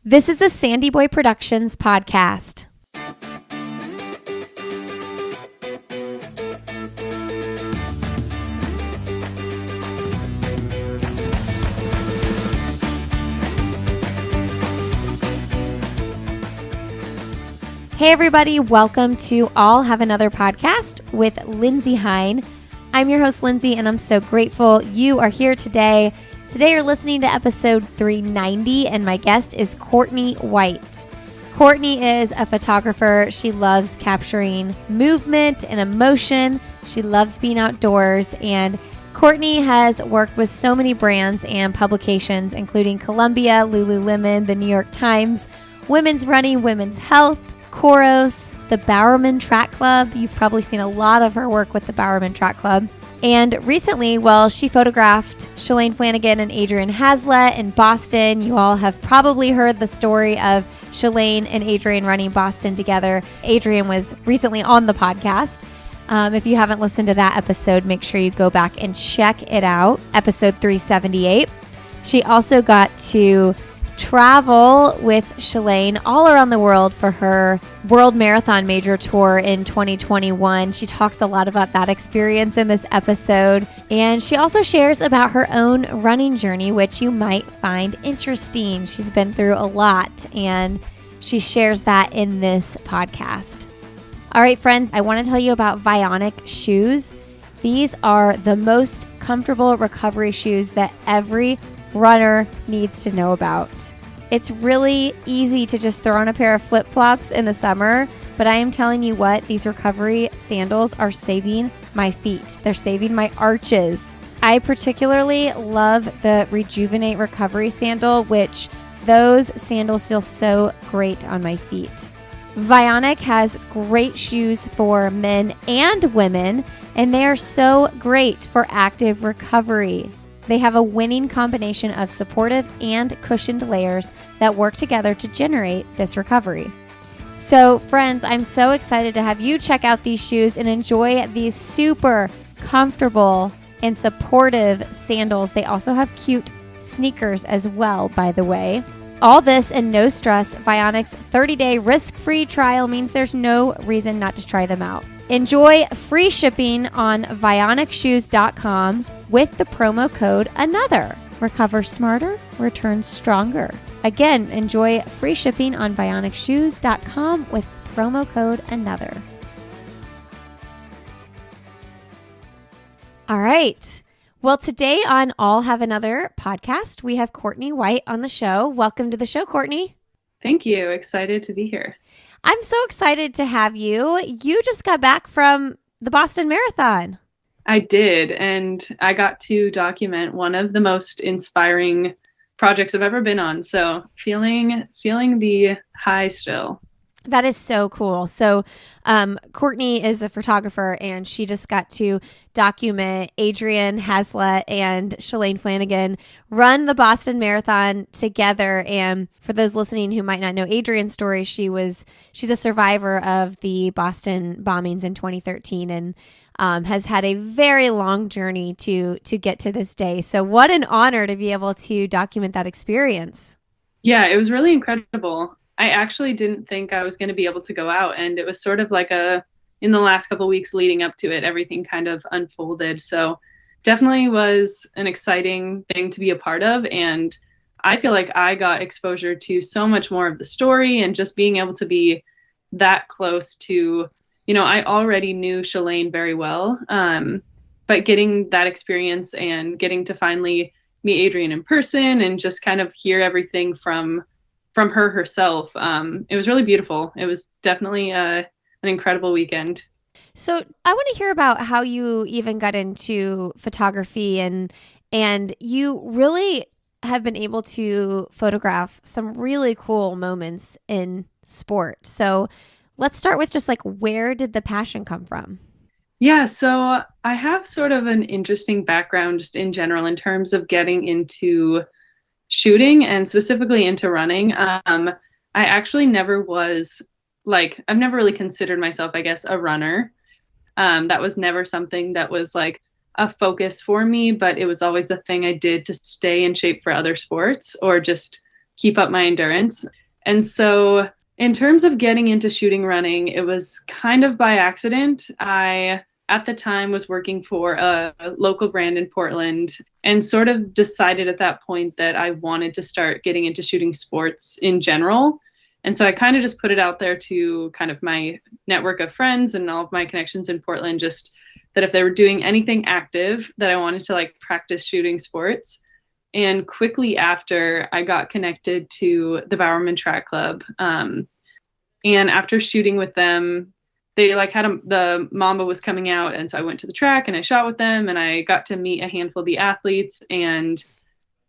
This is a Sandy Boy Productions podcast. Hey everybody, welcome to All Have Another podcast with Lindsay Hine. I'm your host Lindsay and I'm so grateful you are here today. Today you're listening to episode 390 and my guest is Cortney White. Cortney is a photographer. She loves capturing movement and emotion. She loves being outdoors, and Cortney has worked with so many brands and publications including Columbia, Lululemon, the New York Times, Women's Running, Women's Health, Coros, the Bowerman Track Club. You've probably seen a lot of her work with the Bowerman Track Club. And recently, she photographed Shalane, Flanagan, and Adrianne Haslet in Boston. You all have probably heard the story of Shalane and Adrianne running Boston together. Adrianne was recently on the podcast. If you haven't listened to that episode, make sure you go back and check it out. Episode 378. She also got to travel with Shalane all around the world for her World Marathon Major Tour in 2021. She talks a lot about that experience in this episode, and she also shares about her own running journey, which you might find interesting. She's been through a lot, and she shares that in this podcast. All right, friends, I want to tell you about Vionic shoes. These are the most comfortable recovery shoes that every runner needs to know about. It's really easy to just throw on a pair of flip-flops in the summer, but I am telling you what, these recovery sandals are saving my feet. They're saving my arches. I particularly love the Rejuvenate Recovery Sandal, which those sandals feel so great on my feet. Vionic has great shoes for men and women, and they are so great for active recovery. They have a winning combination of supportive and cushioned layers that work together to generate this recovery. So friends, I'm so excited to have you check out these shoes and enjoy these super comfortable and supportive sandals. They also have cute sneakers as well, by the way. All this and no stress. Vionic's 30-day risk-free trial means there's no reason not to try them out. Enjoy free shipping on vionicshoes.com with the promo code ANOTHER. Recover smarter, return stronger. Again, enjoy free shipping on vionicshoes.com with promo code ANOTHER. All right. Well, today on All Have Another podcast, we have Cortney White on the show. Welcome to the show, Cortney. Thank you. Excited to be here. I'm so excited to have you. You just got back from the Boston Marathon. I did, and I got to document one of the most inspiring projects I've ever been on. So feeling the high still. That is so cool. So Cortney is a photographer, and she just got to document Adrianne Haslet and Shalane Flanagan run the Boston Marathon together. And for those listening who might not know Adrianne's story, she's a survivor of the Boston bombings in 2013 and has had a very long journey to get to this day. So what an honor to be able to document that experience. Yeah, it was really incredible. I actually didn't think I was going to be able to go out, and it was sort of like in the last couple of weeks leading up to it, everything kind of unfolded. So definitely was an exciting thing to be a part of, and I feel like I got exposure to so much more of the story, and just being able to be that close to, I already knew Shalane very well, but getting that experience and getting to finally meet Adrianne in person and just kind of hear everything from her herself. It was really beautiful. It was definitely an incredible weekend. So I want to hear about how you even got into photography, and you really have been able to photograph some really cool moments in sport. So let's start with just where did the passion come from? Yeah, so I have sort of an interesting background just in general in terms of getting into shooting and specifically into running. I actually never was I've never really considered myself, I guess, a runner. That was never something that was a focus for me, but it was always the thing I did to stay in shape for other sports or just keep up my endurance. And so in terms of getting into shooting running, it was kind of by accident. I, at the time, was working for a local brand in Portland and sort of decided at that point that I wanted to start getting into shooting sports in general. And so I kind of just put it out there to kind of my network of friends and all of my connections in Portland, just that if they were doing anything active, that I wanted to like practice shooting sports. And quickly after, I got connected to the Bowerman Track Club. And after shooting with them, they like had the Mamba was coming out. And so I went to the track and I shot with them and I got to meet a handful of the athletes. And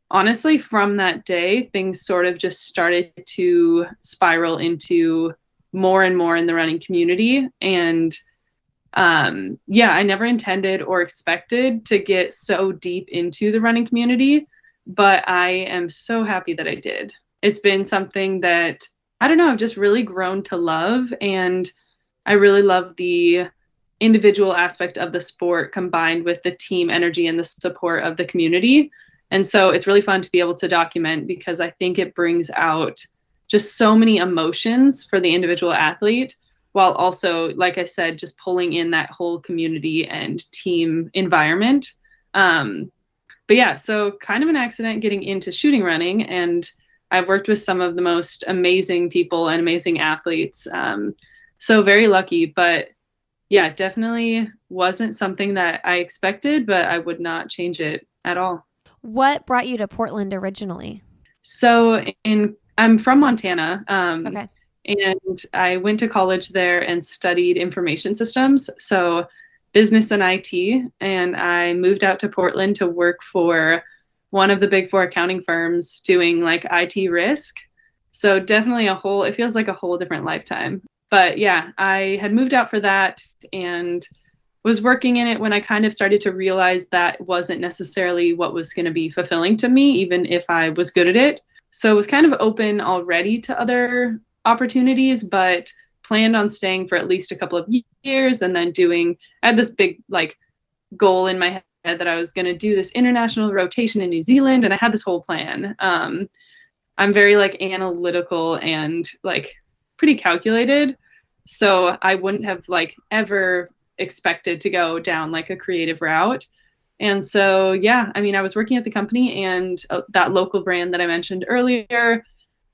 honestly, from that day, things sort of just started to spiral into more and more in the running community. And I never intended or expected to get so deep into the running community, but I am so happy that I did. It's been something that, I don't know, I've just really grown to love. And I really love the individual aspect of the sport combined with the team energy and the support of the community. And so it's really fun to be able to document because I think it brings out just so many emotions for the individual athlete, while also, like I said, just pulling in that whole community and team environment. But yeah, so kind of an accident getting into shooting running, and I've worked with some of the most amazing people and amazing athletes. So very lucky, but yeah, definitely wasn't something that I expected, but I would not change it at all. What brought you to Portland originally? So I'm from Montana. Okay. And I went to college there and studied information systems, so business and IT. And I moved out to Portland to work for one of the big four accounting firms doing like IT risk. So definitely it feels like a whole different lifetime. But yeah, I had moved out for that and was working in it when I kind of started to realize that wasn't necessarily what was going to be fulfilling to me, even if I was good at it. So I was kind of open already to other opportunities, but planned on staying for at least a couple of years and then I had this big like goal in my head that I was going to do this international rotation in New Zealand. And I had this whole plan. I'm very like analytical and like pretty calculated. So I wouldn't have like ever expected to go down like a creative route. And so, yeah, I mean, I was working at the company and that local brand that I mentioned earlier,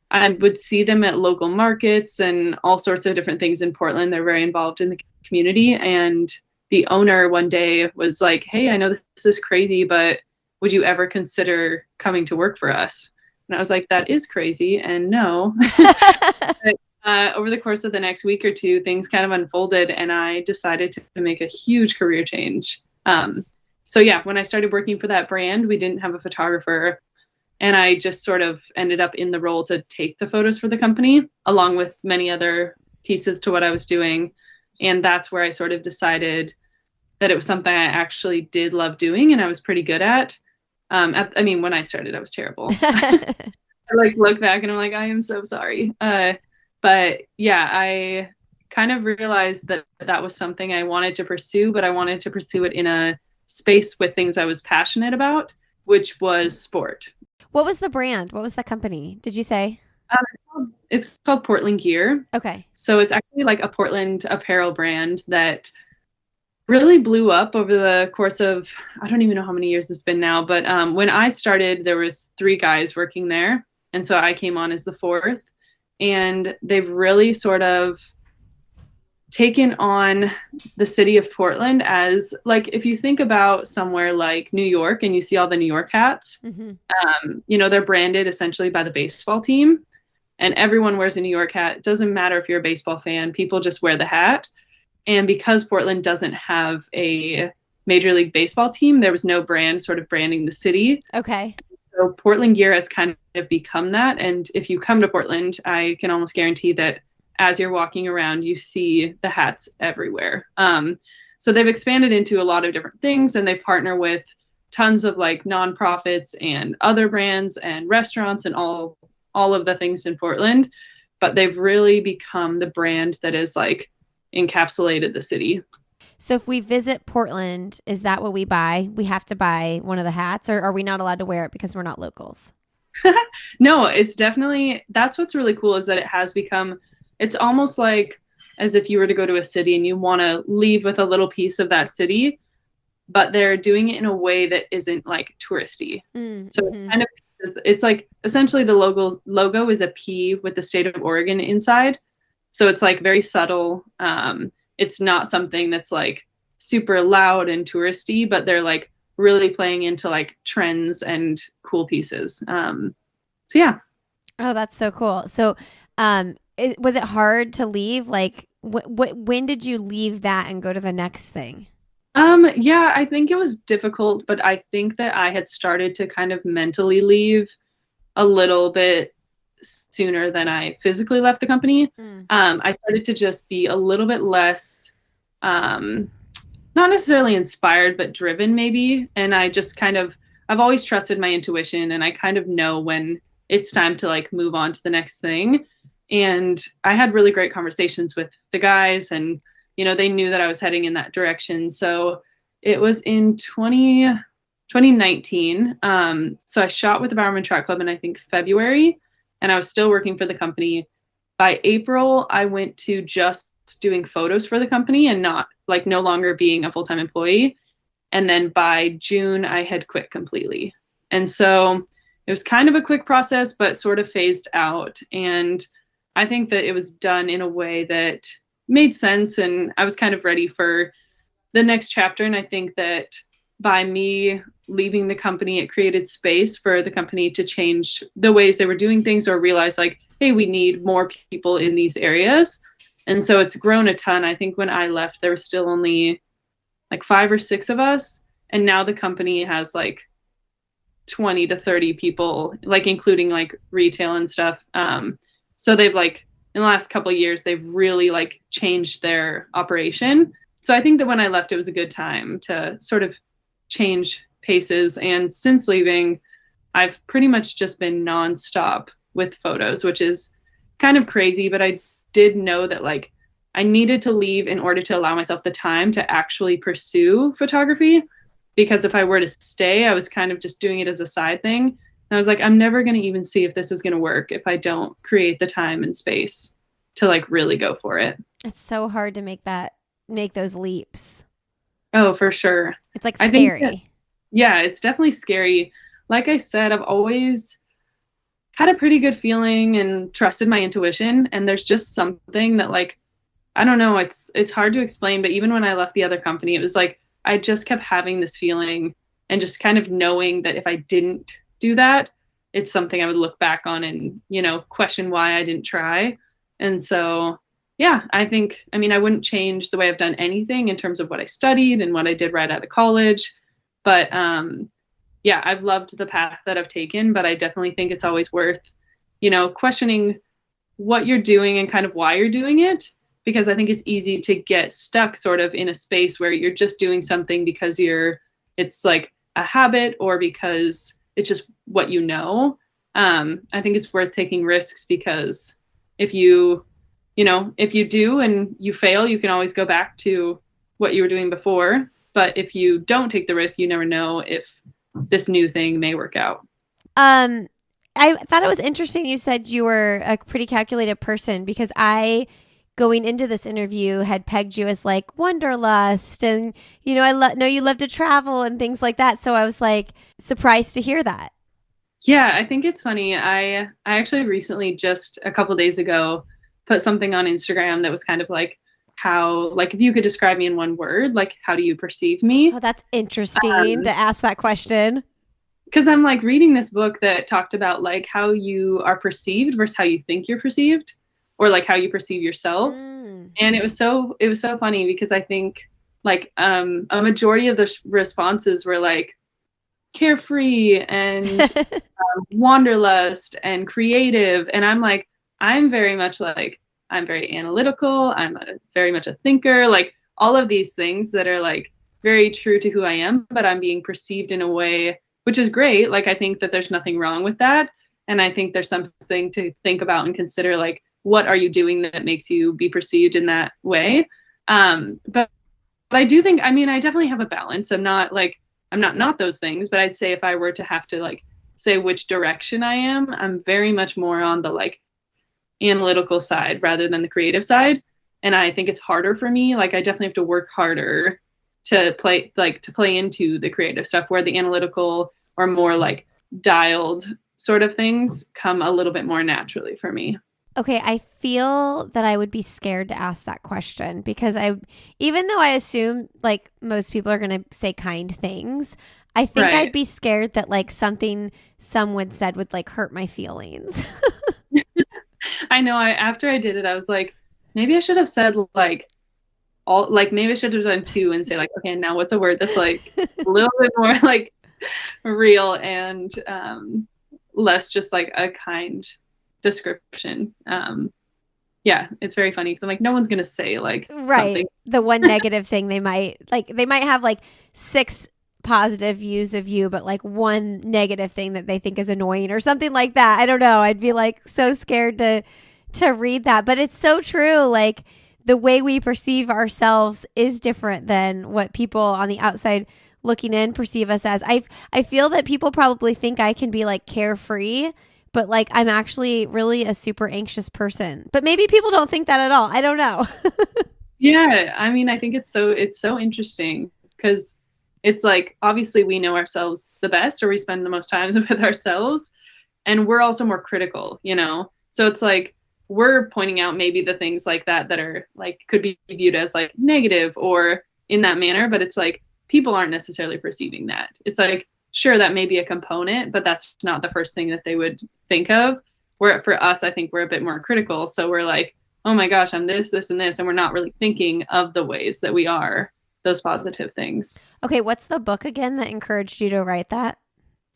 I would see them at local markets and all sorts of different things in Portland. They're very involved in the community. And the owner one day was like, "Hey, I know this is crazy, but would you ever consider coming to work for us?" And I was like, "That is crazy." And no. But, over the course of the next week or two, things kind of unfolded and I decided to make a huge career change. So yeah, when I started working for that brand, we didn't have a photographer. And I just sort of ended up in the role to take the photos for the company, along with many other pieces to what I was doing. And that's where I sort of decided that it was something I actually did love doing and I was pretty good at. When I started, I was terrible. I like look back and I'm like, I am so sorry. But yeah, I kind of realized that that was something I wanted to pursue, but I wanted to pursue it in a space with things I was passionate about, which was sport. What was the brand? What was the company? Did you say? It's called Portland Gear. Okay. So it's actually like a Portland apparel brand that really blew up over the course of, I don't even know how many years it's been now, but when I started, there was 3 guys working there. And so I came on as the 4th. And they've really sort of taken on the city of Portland as like, if you think about somewhere like New York and you see all the New York hats, they're branded essentially by the baseball team and everyone wears a New York hat. It doesn't matter if you're a baseball fan, people just wear the hat. And because Portland doesn't have a Major League Baseball team, there was no brand sort of branding the city. Okay. So Portland Gear has kind of become that. And if you come to Portland, I can almost guarantee that as you're walking around, you see the hats everywhere. So they've expanded into a lot of different things and they partner with tons of like nonprofits and other brands and restaurants and all of the things in Portland. But they've really become the brand that is like encapsulated the city. So if we visit Portland, is that what we buy? We have to buy one of the hats, or are we not allowed to wear it because we're not locals? No, it's definitely, that's what's really cool is that it has become, it's almost like as if you were to go to a city and you want to leave with a little piece of that city, but they're doing it in a way that isn't like touristy. So it's kind of, it's like essentially the logo is a P with the state of Oregon inside. So it's like very subtle. It's not something that's like super loud and touristy, but they're like really playing into like trends and cool pieces. So yeah. Oh, that's so cool. So, was it hard to leave? Like, when did you leave that and go to the next thing? Yeah, I think it was difficult, but I think that I had started to kind of mentally leave a little bit sooner than I physically left the company. I started to just be a little bit less, not necessarily inspired, but driven maybe. And I just kind of, I've always trusted my intuition and I kind of know when it's time to like move on to the next thing. And I had really great conversations with the guys and, you know, they knew that I was heading in that direction. So it was in 2019. So I shot with the Bowerman Track Club in, I think, February, and I was still working for the company. By April, I went to just doing photos for the company and not like no longer being a full-time employee. And then by June, I had quit completely. And so it was kind of a quick process, but sort of phased out. And I think that it was done in a way that made sense. And I was kind of ready for the next chapter. And I think that by me leaving the company, it created space for the company to change the ways they were doing things or realize like, hey, we need more people in these areas. And so it's grown a ton. I think when I left, there was still only like 5 or 6 of us. And now the company has like 20 to 30 people, like including like retail and stuff. So they've like, in the last couple of years, they've really like changed their operation. So I think that when I left, it was a good time to sort of change paces. And since leaving, I've pretty much just been nonstop with photos, which is kind of crazy, but I did know that like I needed to leave in order to allow myself the time to actually pursue photography. Because if I were to stay, I was kind of just doing it as a side thing. And I was like, I'm never going to even see if this is going to work if I don't create the time and space to like really go for it. It's so hard to make those leaps. Oh, for sure. It's like scary. Yeah, it's definitely scary. Like I said, I've always had a pretty good feeling and trusted my intuition. And there's just something that like, I don't know, it's hard to explain, but even when I left the other company, it was like, I just kept having this feeling and just kind of knowing that if I didn't do that, it's something I would look back on and, you know, question why I didn't try. And so, yeah, I wouldn't change the way I've done anything in terms of what I studied and what I did right out of college. But yeah, I've loved the path that I've taken, but I definitely think it's always worth, you know, questioning what you're doing and kind of why you're doing it. Because I think it's easy to get stuck sort of in a space where you're just doing something because it's like a habit or because it's just what you know. I think it's worth taking risks because if you do and you fail, you can always go back to what you were doing before. But if you don't take the risk, you never know if this new thing may work out. I thought it was interesting you said you were a pretty calculated person because going into this interview had pegged you as like wanderlust and, you know, I know you love to travel and things like that. So I was like surprised to hear that. Yeah, I think it's funny. I actually recently, just a couple days ago, put something on Instagram that was kind of like how, like, if you could describe me in one word, like, how do you perceive me? Oh, that's interesting to ask that question. Because I'm like reading this book that talked about like how you are perceived versus how you think you're perceived. Or like how you perceive yourself. And it was so funny because I think like a majority of the responses were like carefree and wanderlust and creative. And I'm like, I'm very analytical. I'm very much a thinker, like all of these things that are like very true to who I am, but I'm being perceived in a way, which is great. Like, I think that there's nothing wrong with that. And I think there's something to think about and consider, like, what are you doing that makes you be perceived in that way? But I do think, I definitely have a balance. I'm not those things, but I'd say if I were to have to like say which direction I am. I'm very much more on the like analytical side rather than the creative side. And I think it's harder for me. Like I definitely have to work harder to play into the creative stuff, where the analytical or more like dialed sort of things come a little bit more naturally for me. Okay, I feel that I would be scared to ask that question because even though I assume like most people are going to say kind things, I think Right. I'd be scared that like something someone said would like hurt my feelings. I know. After I did it, I was like, maybe I should have said like maybe I should have done 2 and say like, okay, now what's a word that's like a little bit more like real and less just like a kind description. Yeah, it's very funny because I'm like, no one's gonna say like something. The one negative thing they might have like 6 positive views of you, but like one negative thing that they think is annoying or something like that. I don't know. I'd be like so scared to read that, but it's so true. Like the way we perceive ourselves is different than what people on the outside looking in perceive us as. I feel that people probably think I can be like carefree, but like I'm actually really a super anxious person. But maybe people don't think that at all. I don't know. Yeah, I mean, I think it's so interesting because it's like obviously we know ourselves the best, or we spend the most time with ourselves, and we're also more critical, you know? So it's like we're pointing out maybe the things like that are like could be viewed as like negative or in that manner, but it's like people aren't necessarily perceiving that. It's like, sure, that may be a component, but that's not the first thing that they would think of. Where for us, I think we're a bit more critical. So we're like, oh my gosh, I'm this, this, and this. And we're not really thinking of the ways that we are those positive things. Okay, what's the book again that encouraged you to write that?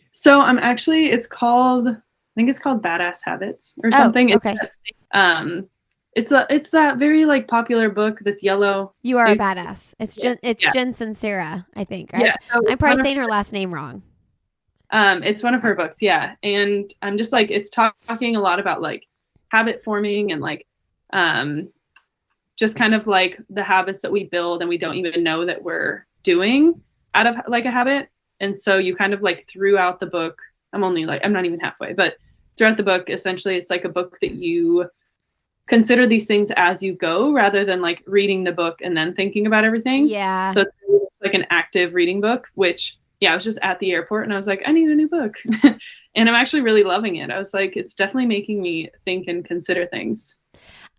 So it's called Badass Habits or something. Oh, okay. It's that very like popular book that's yellow. You Are a Badass. It's yes, Jen Sincera, I think. Right? Yeah, so I'm probably saying her last name wrong. It's one of her books, yeah. And I'm just like, it's talking a lot about like habit forming and like just kind of like the habits that we build and we don't even know that we're doing out of like a habit. And so you kind of like throughout the book, I'm not even halfway, but throughout the book, essentially it's like a book that you consider these things as you go rather than like reading the book and then thinking about everything. Yeah. So it's like an active reading book, which I was just at the airport and I was like, I need a new book. And I'm actually really loving it. I was like, it's definitely making me think and consider things.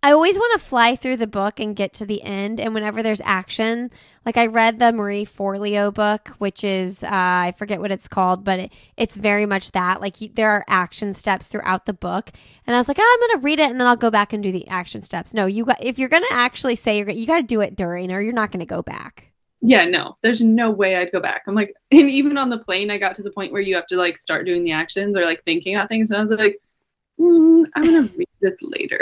I always want to fly through the book and get to the end. And whenever there's action, like I read the Marie Forleo book, which is, I forget what it's called, but it's very much that. Like there are action steps throughout the book. And I was like, I'm going to read it and then I'll go back and do the action steps. No, if you're going to actually say you got to do it during, or you're not going to go back. Yeah, no, there's no way I'd go back. I'm like, and even on the plane, I got to the point where you have to like start doing the actions or like thinking about things. And I was like, I'm going to read this later.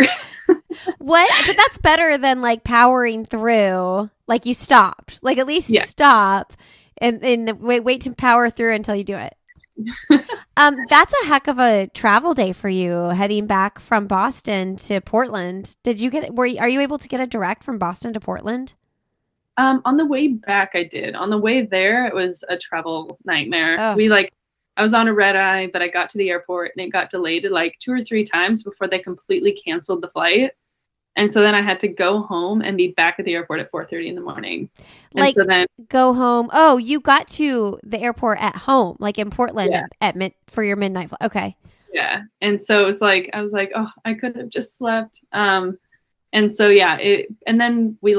What? But that's better than like powering through. Like you stopped. Like at least stop and wait to power through until you do it. That's a heck of a travel day for you, heading back from Boston to Portland. Are you able to get a direct from Boston to Portland? On the way back, I did. On the way there, it was a travel nightmare. Oh. I was on a red eye, but I got to the airport and it got delayed like 2 or 3 times before they completely canceled the flight. And so then I had to go home and be back at the airport at 4:30 in the morning. And like so then go home. Oh, you got to the airport at home, like in Portland for your midnight flight. Okay. Yeah. And so it was like, I was like, oh, I could have just slept. And so, and then we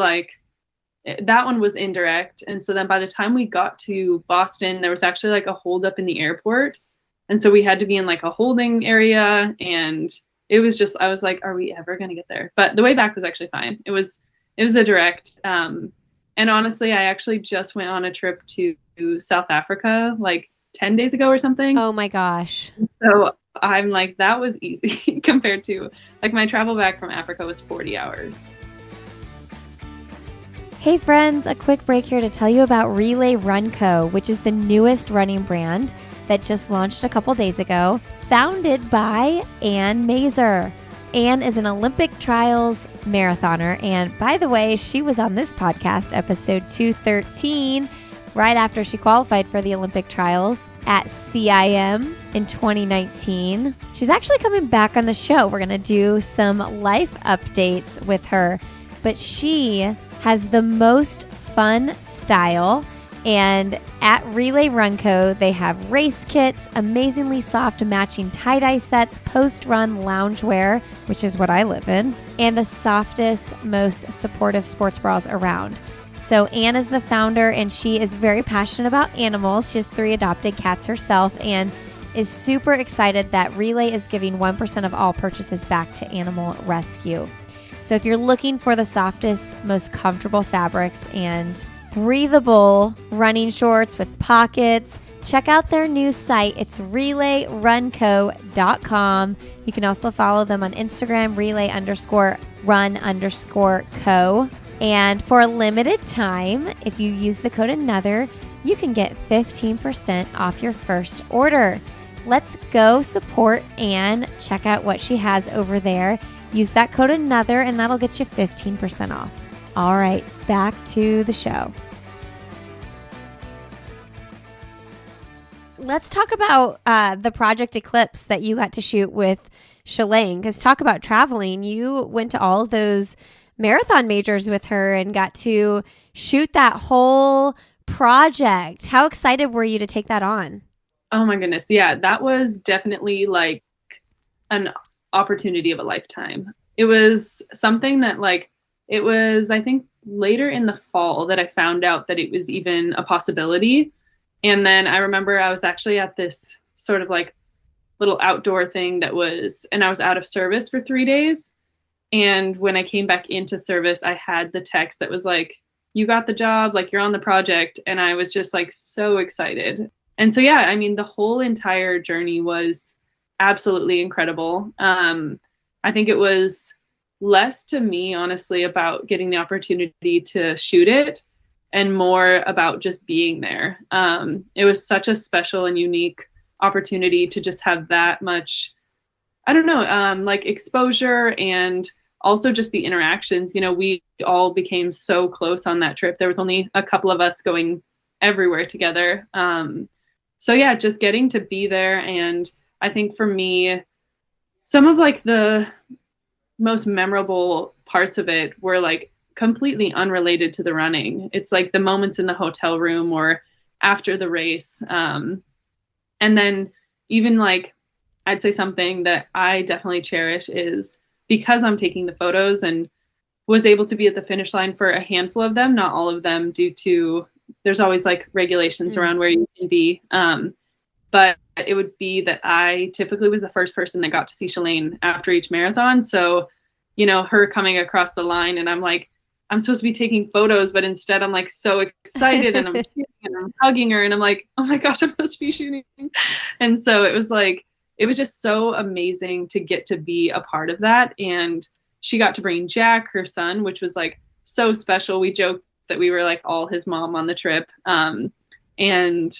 that one was indirect. And so then by the time we got to Boston, there was actually like a holdup in the airport. And so we had to be in like a holding area. And it was just, I was like, are we ever going to get there? But the way back was actually fine. It was a direct. And honestly, I actually just went on a trip to South Africa like 10 days ago or something. Oh my gosh. So I'm like, that was easy compared to like my travel back from Africa was 40 hours. Hey friends, a quick break here to tell you about Relay Run Co., which is the newest running brand that just launched a couple days ago, founded by Ann Mazer. Ann is an Olympic trials marathoner, and by the way, she was on this podcast, episode 213, right after she qualified for the Olympic trials. at CIM in 2019. She's actually coming back on the show. We're going to do some life updates with her, but she has the most fun style. And at Relay Run Co., they have race kits, amazingly soft matching tie-dye sets, post-run loungewear, which is what I live in, and the softest, most supportive sports bras around. So Anne is the founder, and she is very passionate about animals. She has 3 adopted cats herself and is super excited that Relay is giving 1% of all purchases back to animal rescue. So if you're looking for the softest, most comfortable fabrics and breathable running shorts with pockets, check out their new site. It's relayrunco.com. You can also follow them on Instagram, relay_run_co. And for a limited time, if you use the code ANOTHER, you can get 15% off your first order. Let's go support Anne. Check out what she has over there. Use that code ANOTHER, and that'll get you 15% off. All right, back to the show. Let's talk about the Project Eclipse that you got to shoot with Shalane, because talk about traveling. You went to all of those marathon majors with her and got to shoot that whole project. How excited were you to take that on? Oh my goodness. Yeah, that was definitely like an opportunity of a lifetime. It was something that it was, I think, later in the fall that I found out that it was even a possibility. And then I remember I was actually at this sort of little outdoor thing and I was out of service for 3 days. And when I came back into service, I had the text that was like, you got the job, you're on the project. And I was just so excited. And so, yeah, I mean, the whole entire journey was absolutely incredible. I think it was less to me, honestly, about getting the opportunity to shoot it and more about just being there. It was such a special and unique opportunity to just have that much, I don't know, exposure, and also just the interactions. We all became so close on that trip. There was only a couple of us going everywhere together. So yeah, just getting to be there. And I think for me, some of the most memorable parts of it were completely unrelated to the running. It's the moments in the hotel room or after the race. And then even I'd say something that I definitely cherish is because I'm taking the photos and was able to be at the finish line for a handful of them, not all of them, due to there's always regulations around where you can be. But it would be that I typically was the first person that got to see Shalane after each marathon. So, her coming across the line and I'm I'm supposed to be taking photos, but instead I'm so excited and I'm shooting and I'm hugging her and I'm oh my gosh, I'm supposed to be shooting. And so it was it was just so amazing to get to be a part of that. And she got to bring Jack, her son, which was so special. We joked that we were all his mom on the trip. And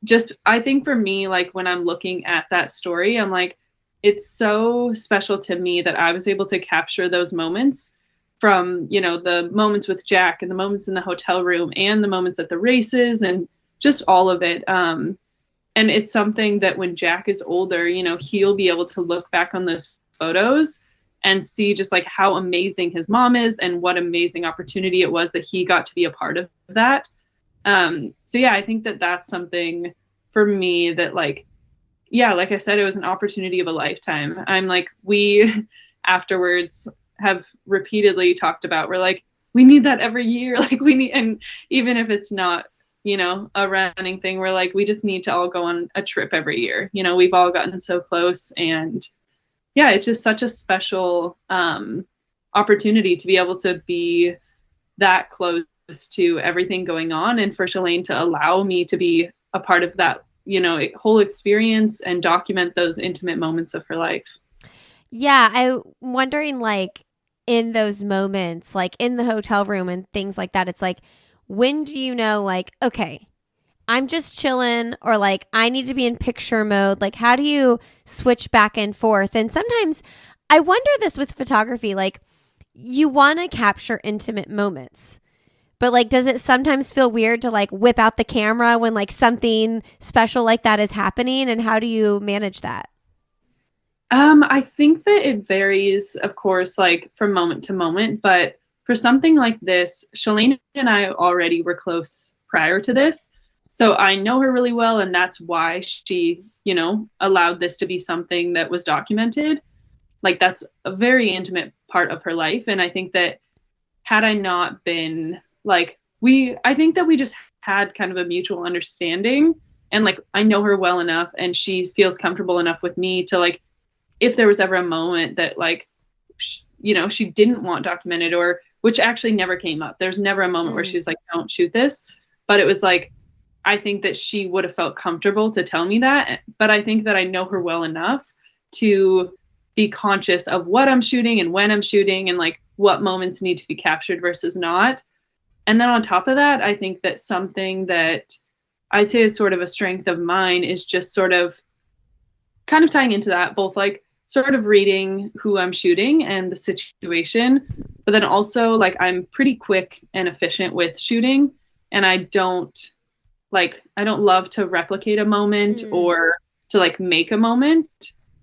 just, I think for me, when I'm looking at that story, I'm it's so special to me that I was able to capture those moments from, the moments with Jack and the moments in the hotel room and the moments at the races and just all of it. And it's something that when Jack is older, he'll be able to look back on those photos and see just how amazing his mom is and what amazing opportunity it was that he got to be a part of that. So yeah, I think that that's something for me that yeah, like I said, it was an opportunity of a lifetime. I'm we afterwards have repeatedly talked about, we're we need that every year. We need, and even if it's not, a running thing, we're we just need to all go on a trip every year. We've all gotten so close, and yeah, it's just such a special opportunity to be able to be that close to everything going on, and for Shalane to allow me to be a part of that, whole experience and document those intimate moments of her life. Yeah, I'm wondering in those moments, in the hotel room and things like that, it's when do you know, okay, I'm just chilling, or I need to be in picture mode? How do you switch back and forth? And sometimes I wonder this with photography, you want to capture intimate moments, But like, does it sometimes feel weird to like whip out the camera when like something special like that is happening? And how do you manage that? I think that it varies, of course, like from moment to moment. But for something like this, Shalane and I already were close prior to this. So I know her really well. And that's why she, allowed this to be something that was documented. Like that's a very intimate part of her life. And I think that had I not been like, I think that we just had kind of a mutual understanding. And like, I know her well enough and she feels comfortable enough with me to like, if there was ever a moment that like, she didn't want documented, or which actually never came up. There's never a moment where she was like, don't shoot this. But it was like, I think that she would have felt comfortable to tell me that. But I think that I know her well enough to be conscious of what I'm shooting and when I'm shooting and like what moments need to be captured versus not. And then on top of that, I think that something that I say is sort of a strength of mine is just sort of kind of tying into that, both like sort of reading who I'm shooting and the situation, but then also like I'm pretty quick and efficient with shooting, and I don't love to replicate a moment or to like make a moment.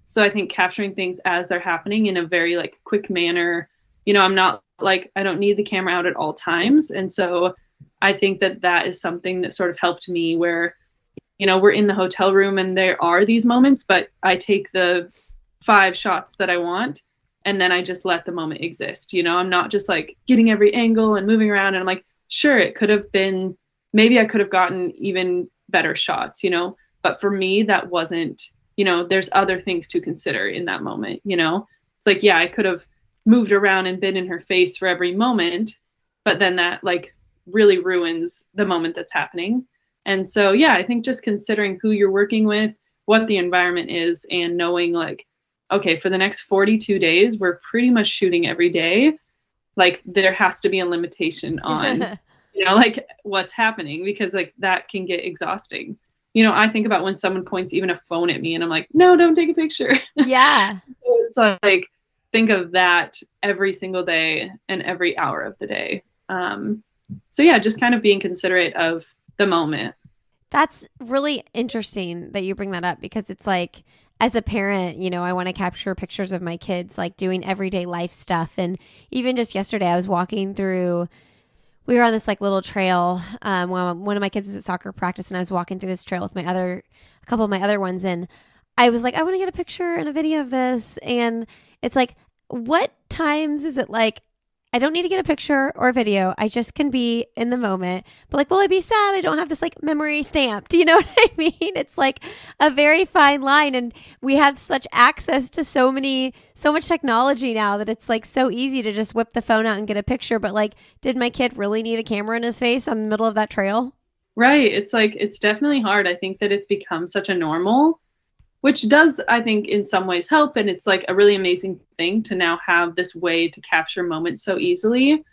So I think capturing things as they're happening in a very like quick manner, I'm not like, I don't need the camera out at all times. And so I think that that is something that sort of helped me where, we're in the hotel room and there are these moments, but I take the 5 shots that I want and then I just let the moment exist. I'm not just like getting every angle and moving around. And I'm like, sure, it could have been, maybe I could have gotten even better shots, but for me, that wasn't, there's other things to consider in that moment, it's like, yeah, I could have moved around and been in her face for every moment, but then that like really ruins the moment that's happening. And so, yeah, I think just considering who you're working with, what the environment is, and knowing like, okay, for the next 42 days, we're pretty much shooting every day. Like there has to be a limitation on, like what's happening, because like that can get exhausting. I think about when someone points even a phone at me and I'm like, no, don't take a picture. Yeah. So it's like, think of that every single day and every hour of the day. So yeah, just kind of being considerate of the moment. That's really interesting that you bring that up, because it's like, as a parent, I want to capture pictures of my kids, like doing everyday life stuff. And even just yesterday, I was walking through, we were on this like little trail. One of my kids was at soccer practice and I was walking through this trail with a couple of my other ones. And I was like, I want to get a picture and a video of this. And it's like, what times is it like, I don't need to get a picture or a video. I just can be in the moment. But like, will I be sad I don't have this like memory stamp? Do you know what I mean? It's like a very fine line. And we have such access to so much technology now that it's like so easy to just whip the phone out and get a picture. But like, did my kid really need a camera in his face on the middle of that trail? Right. It's like, it's definitely hard. I think that it's become such a normal, which does, I think, in some ways help. And it's like a really amazing thing to now have this way to capture moments so easily.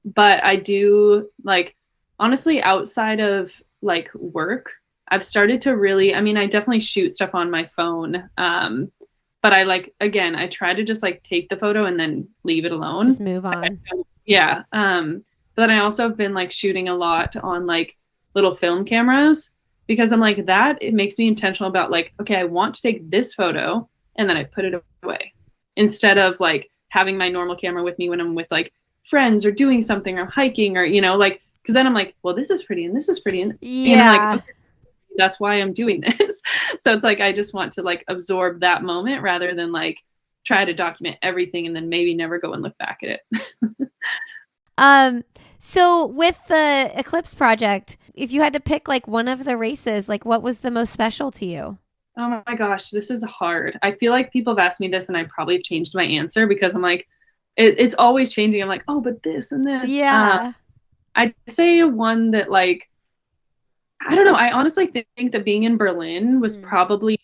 But I do like, honestly, outside of like work, I've started to really, I definitely shoot stuff on my phone. But I like, again, I try to just like take the photo and then leave it alone. Just move on. Yeah. But then I also have been like shooting a lot on like little film cameras, because I'm like, that it makes me intentional about like, okay, I want to take this photo and then I put it away, instead of like having my normal camera with me when I'm with like friends or doing something or hiking or, like, because then I'm like, well, this is pretty and this is pretty. And I'm like, okay, that's why I'm doing this. So it's like, I just want to like absorb that moment rather than like try to document everything and then maybe never go and look back at it. So with the Eclipse project, if you had to pick like one of the races, like what was the most special to you? Oh my gosh, this is hard. I feel like people have asked me this and I probably have changed my answer, because I'm like, it's always changing. I'm like, oh, but this and this. Yeah. I'd say one that like, I don't know. I honestly think that being in Berlin was probably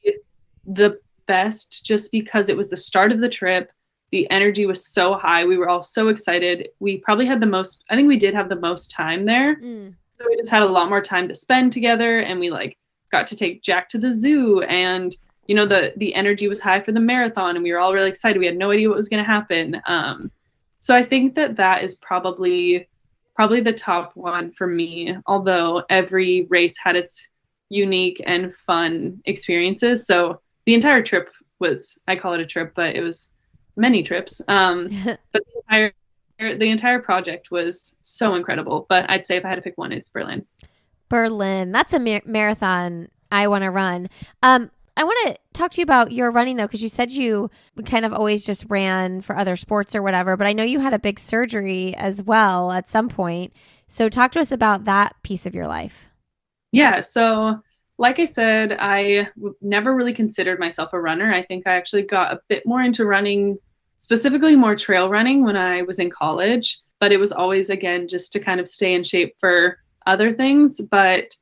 the best, just because it was the start of the trip. The energy was so high. We were all so excited. We probably had I think we did have the most time there. So we just had a lot more time to spend together, and we like got to take Jack to the zoo, and the energy was high for the marathon, and we were all really excited. We had no idea what was going to happen. So I think that is probably probably the top one for me, although every race had its unique and fun experiences. So the entire trip was, I call it a trip, but it was many trips. But the entire project was so incredible. But I'd say if I had to pick one, it's Berlin. Berlin. That's a marathon I want to run. I want to talk to you about your running, though, because you said you kind of always just ran for other sports or whatever, but I know you had a big surgery as well at some point. So talk to us about that piece of your life. Yeah. So, like I said, never really considered myself a runner. I think I actually got a bit more into running, specifically more trail running when I was in college, but it was always, again, just to kind of stay in shape for other things. But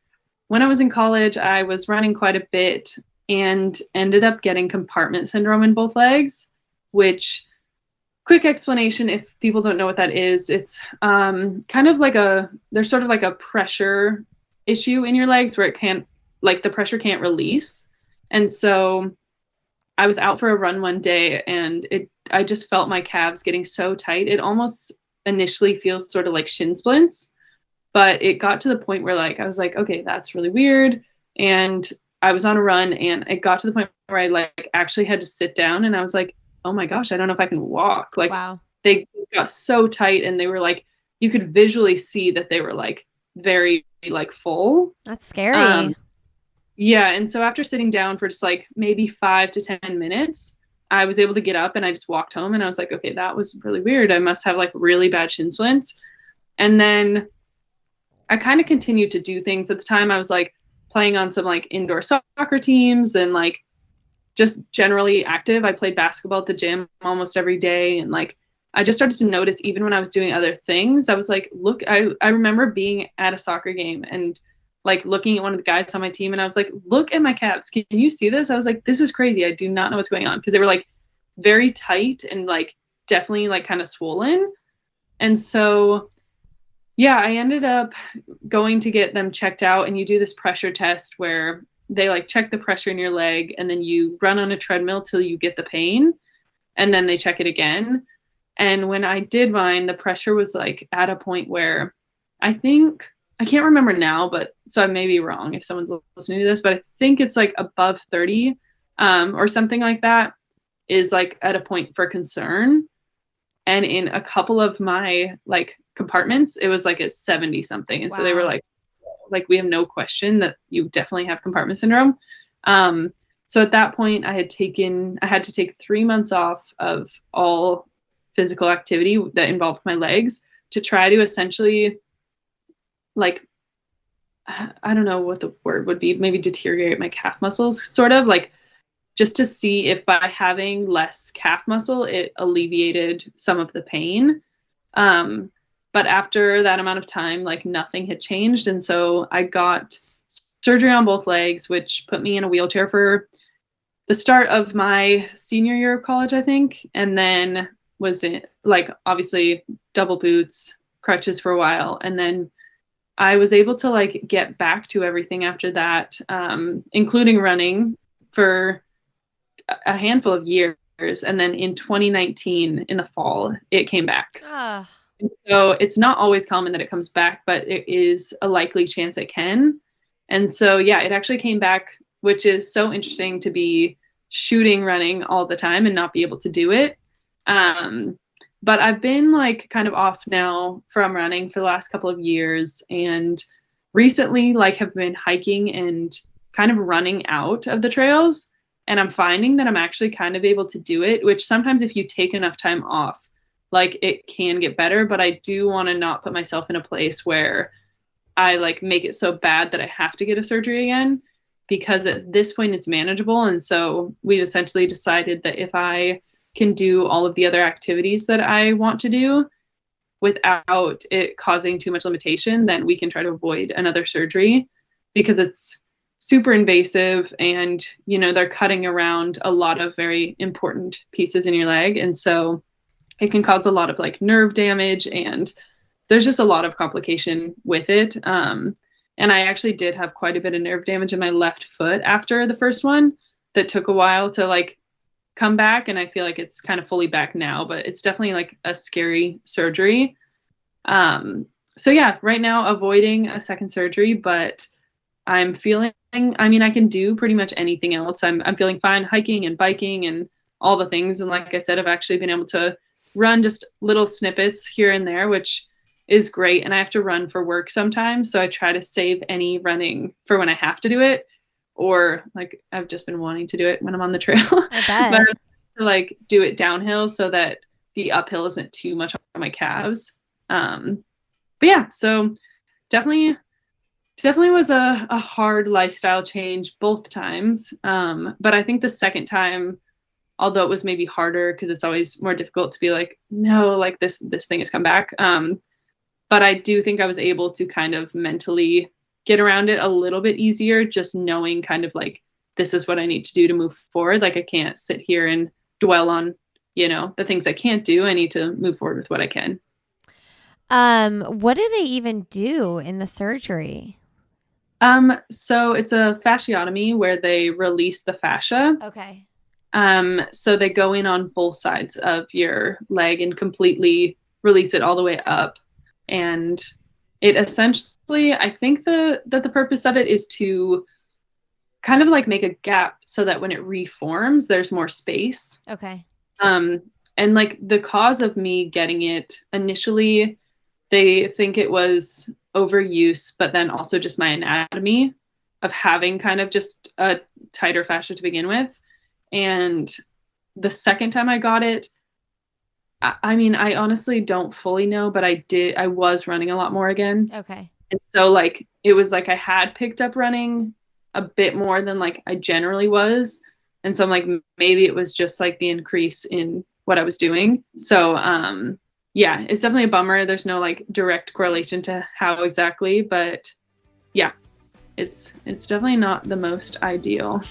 when I was in college, I was running quite a bit and ended up getting compartment syndrome in both legs, which, quick explanation, if people don't know what that is, it's kind of like there's sort of like a pressure issue in your legs where the pressure can't release. And so I was out for a run one day and I just felt my calves getting so tight. It almost initially feels sort of like shin splints, but it got to the point where I was like, okay, that's really weird. And I was on a run and it got to the point where I actually had to sit down and I was like, oh my gosh, I don't know if I can walk. Wow. They got so tight and they were you could visually see that they were very full. That's scary. Yeah. And so after sitting down for just maybe 5 to 10 minutes, I was able to get up and I just walked home and I was like, okay, that was really weird. I must have really bad shin splints. And then I kind of continued to do things. At the time I was playing on some indoor soccer teams and just generally active. I played basketball at the gym almost every day. And I just started to notice, even when I was doing other things, I was look, I remember being at a soccer game and looking at one of the guys on my team and I was like, look at my calves. Can you see this? I was like, this is crazy. I do not know what's going on. Cause they were very tight and definitely kind of swollen. And so, yeah, I ended up going to get them checked out, and you do this pressure test where they check the pressure in your leg and then you run on a treadmill till you get the pain and then they check it again. And when I did mine, the pressure was at a point where I can't remember now, but so I may be wrong if someone's listening to this, but I think it's above 30 or something like that is at a point for concern. And in a couple of my compartments, it was at 70 something. And wow. So they were we have no question that you definitely have compartment syndrome. So at that point I had to take 3 months off of all physical activity that involved my legs to try to essentially I don't know what the word would be, maybe deteriorate my calf muscles, sort of just to see if by having less calf muscle, it alleviated some of the pain. But after that amount of time, nothing had changed. And so I got surgery on both legs, which put me in a wheelchair for the start of my senior year of college, I think. And then was in obviously double boots, crutches for a while. And then I was able to get back to everything after that, including running for a handful of years. And then in 2019, in the fall, it came back. And so it's not always common that it comes back, but it is a likely chance it can. And so, yeah, it actually came back, which is so interesting to be shooting running all the time and not be able to do it. But I've been kind of off now from running for the last couple of years, and recently have been hiking and kind of running out of the trails. And I'm finding that I'm actually kind of able to do it, which sometimes if you take enough time off, it can get better. But I do want to not put myself in a place where I make it so bad that I have to get a surgery again, because at this point it's manageable. And so we've essentially decided that if I can do all of the other activities that I want to do without it causing too much limitation, then we can try to avoid another surgery, because it's super invasive and, they're cutting around a lot of very important pieces in your leg. And so it can cause a lot of nerve damage, and there's just a lot of complication with it. And I actually did have quite a bit of nerve damage in my left foot after the first one that took a while to come back. And I feel it's kind of fully back now, but it's definitely a scary surgery. so yeah, right now avoiding a second surgery, but I'm feeling, I mean, I can do pretty much anything else. I'm feeling fine hiking and biking and all the things. And like I said, I've actually been able to run just little snippets here and there, which is great. And I have to run for work sometimes. So I try to save any running for when I have to do it, or like I've just been wanting to do it when I'm on the trail. I bet. But I to like do it downhill so that the uphill isn't too much on my calves. But yeah, so definitely was a hard lifestyle change both times. But I think the second time, although it was maybe harder because it's always more difficult to be like, no, like this thing has come back. But I do think I was able to kind of mentally get around it a little bit easier, just knowing kind of like, this is what I need to do to move forward. Like I can't sit here and dwell on, the things I can't do. I need to move forward with what I can. What do they even do in the surgery? So it's a fasciotomy where they release the fascia. Okay. So they go in on both sides of your leg and completely release it all the way up. And it essentially, I think that the purpose of it is to kind of like make a gap so that when it reforms, there's more space. Okay. And like the cause of me getting it initially, they think it was overuse, but then also just my anatomy of having kind of just a tighter fascia to begin with. And the second time I got it, I mean, I honestly don't fully know, but I was running a lot more again. Okay. And so like, it was like I had picked up running a bit more than like I generally was. And so I'm like, maybe it was just like the increase in what I was doing. So, yeah, it's definitely a bummer. There's no like direct correlation to how exactly, but yeah, it's definitely not the most ideal.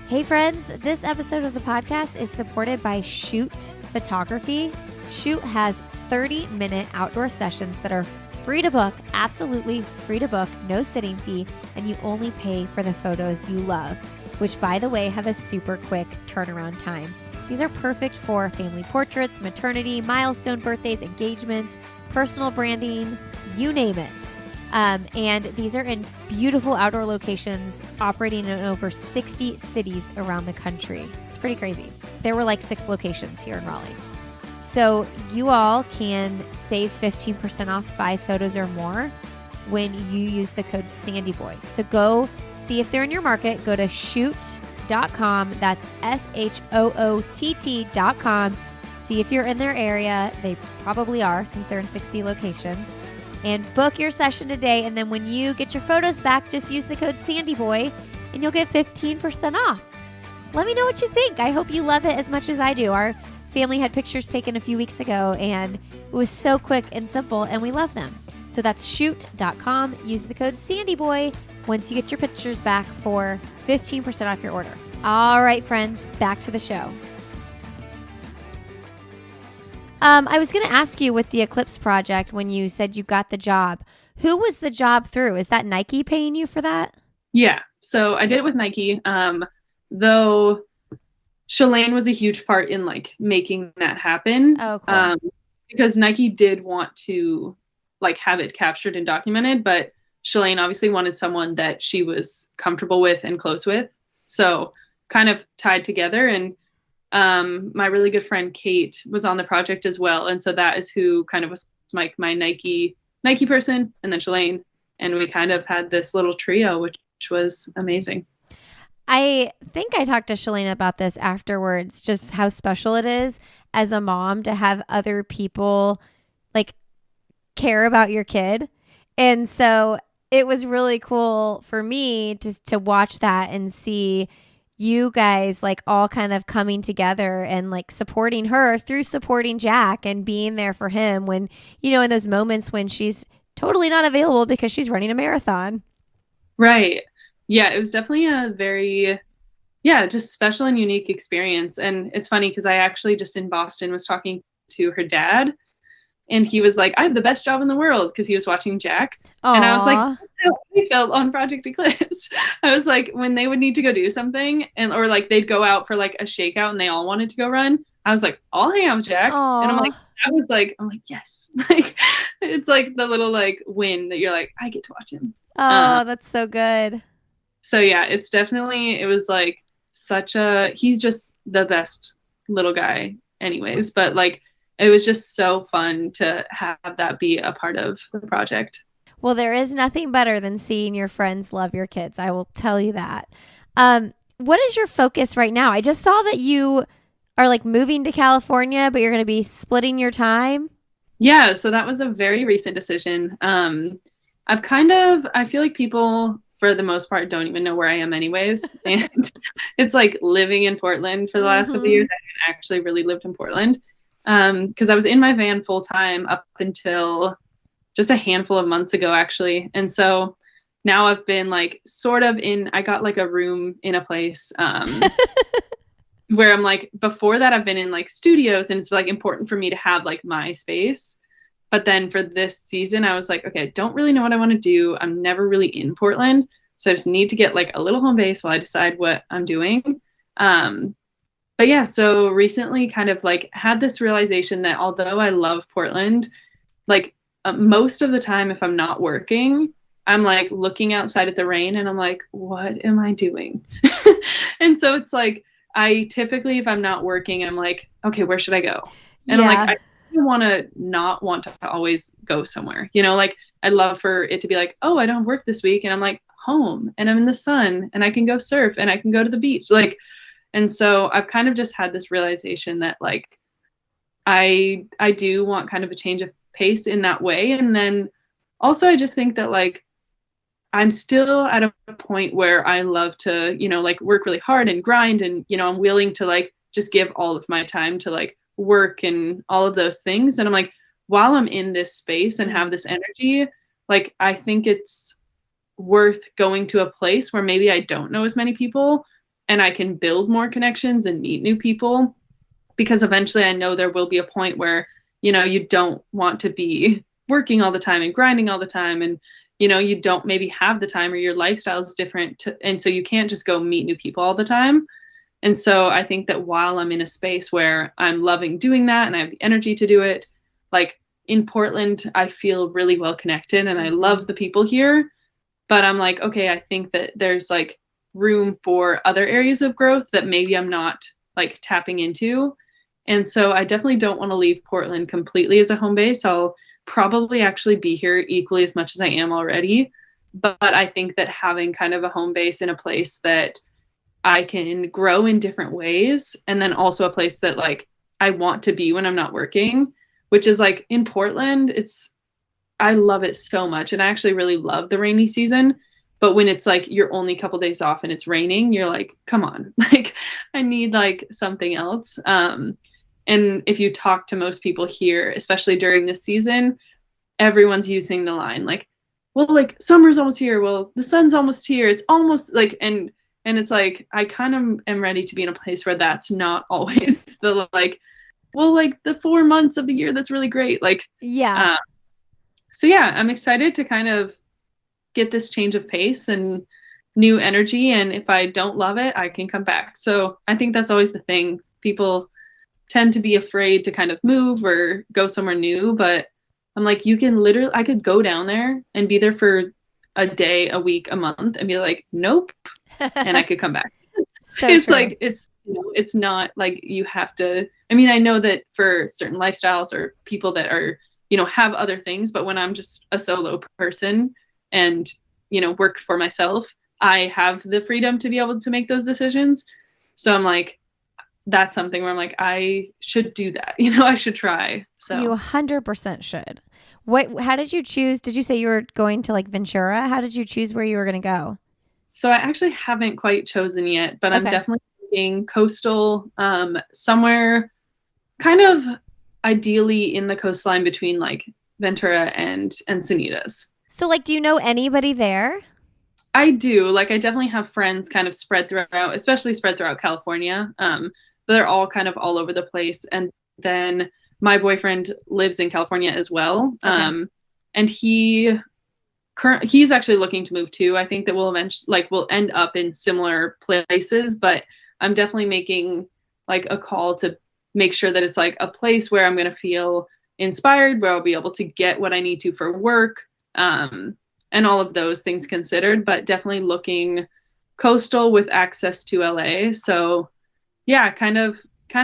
Hey friends, this episode of the podcast is supported by Shoot Photography. Shoot has 30-minute outdoor sessions that are free to book, absolutely free to book, no sitting fee, and you only pay for the photos you love, which by the way have a super quick turnaround time. These are perfect for family portraits, maternity, milestone birthdays, engagements, personal branding, you name it. And these are in beautiful outdoor locations operating in over 60 cities around the country. It's pretty crazy. There were like 6 locations here in Raleigh. So you all can save 15% off 5 photos or more when you use the code SANDYBOY. So go see if they're in your market. Go to shoot.com. That's SHOOT.com. See if you're in their area. They probably are since they're in 60 locations. And book your session today. And then when you get your photos back, just use the code SANDYBOY and you'll get 15% off. Let me know what you think. I hope you love it as much as I do. Our family had pictures taken a few weeks ago and it was so quick and simple and we love them. So that's shoot.com. Use the code SANDYBOY once you get your pictures back for 15% off your order. All right, friends, back to the show. I was going to ask you with the Eclipse project when you said you got the job, who was the job through? Is that Nike paying you for that? Yeah. So I did it with Nike. Though Shalane was a huge part in like making that happen. Oh, cool. Because Nike did want to like have it captured and documented, but Shalane obviously wanted someone that she was comfortable with and close with. So kind of tied together. And my really good friend Kate was on the project as well, and so that is who kind of was like my Nike person, and then Shalane, and we kind of had this little trio, which was amazing. I think I talked to Shalane about this afterwards, just how special it is as a mom to have other people like care about your kid, and so it was really cool for me to watch that and see you guys like all kind of coming together and like supporting her through supporting Jack and being there for him when, in those moments when she's totally not available because she's running a marathon. Right. Yeah, it was definitely a very, just special and unique experience. And it's funny because I actually just in Boston was talking to her dad and he was like, I have the best job in the world because he was watching Jack. Aww. And I was like, that's how I felt on Project Eclipse. I was like, when they would need to go do something or like they'd go out for like a shakeout and they all wanted to go run, I was like, I'll hang out with Jack. Aww. And I'm like, yes. Like, it's like the little like win that you're like, I get to watch him. Oh, that's so good. So yeah, it was like he's just the best little guy anyways, but like, it was just so fun to have that be a part of the project. Well, there is nothing better than seeing your friends love your kids. I will tell you that. What is your focus right now? I just saw that you are like moving to California, but you're going to be splitting your time. Yeah, so that was a very recent decision. I feel like people for the most part don't even know where I am anyways. And it's like living in Portland for the last couple of years. I haven't actually really lived in Portland. Because I was in my van full time up until just a handful of months ago, actually. And so now I've been like I got like a room in a place where I'm like, before that I've been in like studios, and it's like important for me to have like my space. But then for this season, I was like, okay, I don't really know what I want to do. I'm never really in Portland. So I just need to get like a little home base while I decide what I'm doing. But yeah, so recently kind of like had this realization that although I love Portland, like most of the time, if I'm not working, I'm like looking outside at the rain and I'm like, what am I doing? And so it's like, I typically, if I'm not working, I'm like, okay, where should I go? And I'm like, I want to not want to always go somewhere, like I'd love for it to be like, oh, I don't work this week. And I'm like home and I'm in the sun and I can go surf and I can go to the beach. Like, and so I've kind of just had this realization that like, I do want kind of a change of pace in that way. And then also I just think that like, I'm still at a point where I love to, like work really hard and grind and, I'm willing to like just give all of my time to like work and all of those things. And I'm like, while I'm in this space and have this energy, like, I think it's worth going to a place where maybe I don't know as many people and I can build more connections and meet new people, because eventually I know there will be a point where, you don't want to be working all the time and grinding all the time. And, you don't maybe have the time or your lifestyle is different. And so you can't just go meet new people all the time. And so I think that while I'm in a space where I'm loving doing that and I have the energy to do it, like in Portland, I feel really well connected and I love the people here. But I'm like, okay, I think that there's like room for other areas of growth that maybe I'm not like tapping into. And so I definitely don't want to leave Portland completely as a home base. I'll probably actually be here equally as much as I am already. But I think that having kind of a home base in a place that I can grow in different ways, and then also a place that like I want to be when I'm not working, which is like in Portland, I love it so much. And I actually really love the rainy season. But when it's like your only couple days off and it's raining, you're like, come on, like I need like something else. And if you talk to most people here, especially during this season, everyone's using the line like, well, like summer's almost here. Well, the sun's almost here. It's almost like, and it's like, I kind of am ready to be in a place where that's not always the like, well, like the 4 months of the year, that's really great. Like, yeah. So yeah, I'm excited to kind of get this change of pace and new energy. And if I don't love it, I can come back. So I think that's always the thing. People tend to be afraid to kind of move or go somewhere new, but I'm like, I could go down there and be there for a day, a week, a month and be like, nope. And I could come back. It's true. Like, it's not like you have to, I mean, I know that for certain lifestyles or people that are, have other things, but when I'm just a solo person and, work for myself, I have the freedom to be able to make those decisions. So I'm like, that's something where I'm like, I should do that. I should try. So you 100% should. How did you choose? Did you say you were going to like Ventura? How did you choose where you were going to go? So I actually haven't quite chosen yet, but okay. I'm definitely thinking coastal, somewhere kind of ideally in the coastline between like Ventura and Encinitas. So like, do you know anybody there? I do. Like, I definitely have friends kind of spread throughout California. But they're all kind of all over the place. And then my boyfriend lives in California as well. Okay. And he's actually looking to move too. I think that we'll end up in similar places, but I'm definitely making like a call to make sure that it's like a place where I'm going to feel inspired, where I'll be able to get what I need to for work, and all of those things considered, but definitely looking coastal with access to LA. So yeah, kind of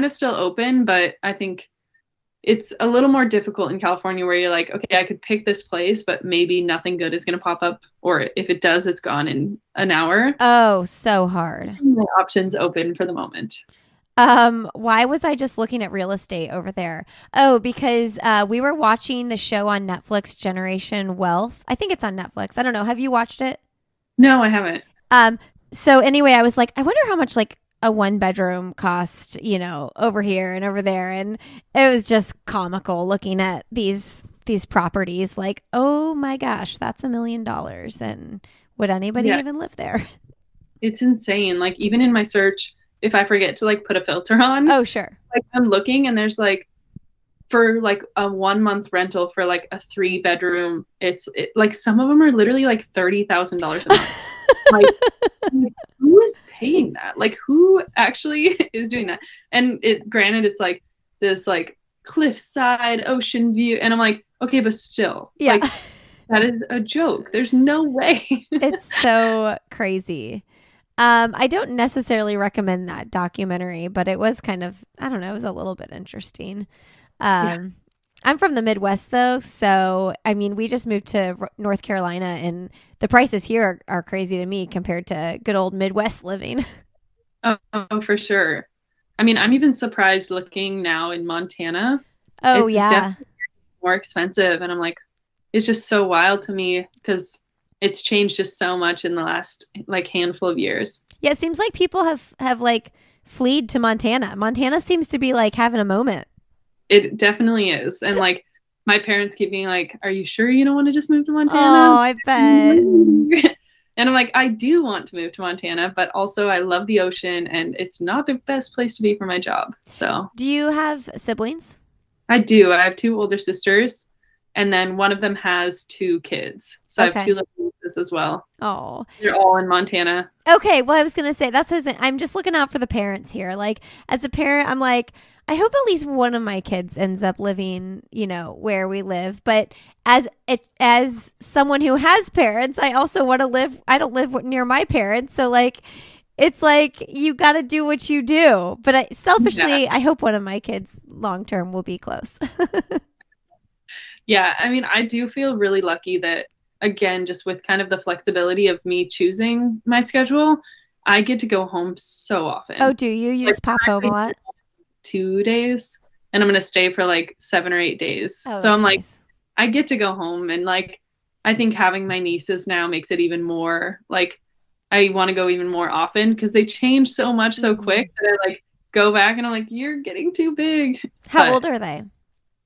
still open, but I think it's a little more difficult in California where you're like, okay, I could pick this place, but maybe nothing good is going to pop up. Or if it does, it's gone in an hour. Oh, so hard. My options open for the moment. Why was I just looking at real estate over there? Oh, because we were watching the show on Netflix, Generation Wealth. I think it's on Netflix. I don't know. Have you watched it? No, I haven't. So anyway, I was like, I wonder how much like a 1-bedroom cost, over here and over there. And it was just comical looking at these properties like, oh my gosh, that's $1 million. And would anybody even live there? It's insane. Like even in my search, if I forget to like put a filter on. Oh, sure. Like I'm looking and there's like, for like a 1-month rental for like a 3-bedroom, like some of them are literally like $30,000 a month. Like who is paying that? Like who actually is doing that? And granted, it's like this like cliffside ocean view. And I'm like, okay, but still, like that is a joke. There's no way. It's so crazy. I don't necessarily recommend that documentary, but it was kind of, I don't know, it was a little bit interesting. I'm from the Midwest though. So, I mean, we just moved to North Carolina and the prices here are crazy to me compared to good old Midwest living. Oh, for sure. I mean, I'm even surprised looking now in Montana. Oh, it's definitely more expensive. And I'm like, it's just so wild to me because it's changed just so much in the last like handful of years. Yeah, it seems like people have like fleed to Montana. Montana seems to be like having a moment. It definitely is. And like my parents keep being like, are you sure you don't want to just move to Montana? Oh, I bet. And I'm like, I do want to move to Montana, but also I love the ocean and it's not the best place to be for my job. So do you have siblings? I do. I have 2 older sisters and then one of them has 2 kids. So I have 2 little nieces as well. Oh, they're all in Montana. Okay. Well, I was going to say, that's what I was saying. I'm just looking out for the parents here. Like as a parent, I'm like, I hope at least one of my kids ends up living, where we live. But as someone who has parents, I also want to live. I don't live near my parents, so like, it's like you got to do what you do. But selfishly, I hope one of my kids long term will be close. Yeah, I mean, I do feel really lucky that again, just with kind of the flexibility of me choosing my schedule, I get to go home so often. Oh, do you? You just pop home a lot? 2 days and I'm going to stay for like 7 or 8 days. So I'm like, nice. I get to go home and like, I think having my nieces now makes it even more like, I want to go even more often because they change so much so quick that I like go back and I'm like, you're getting too big. How old are they?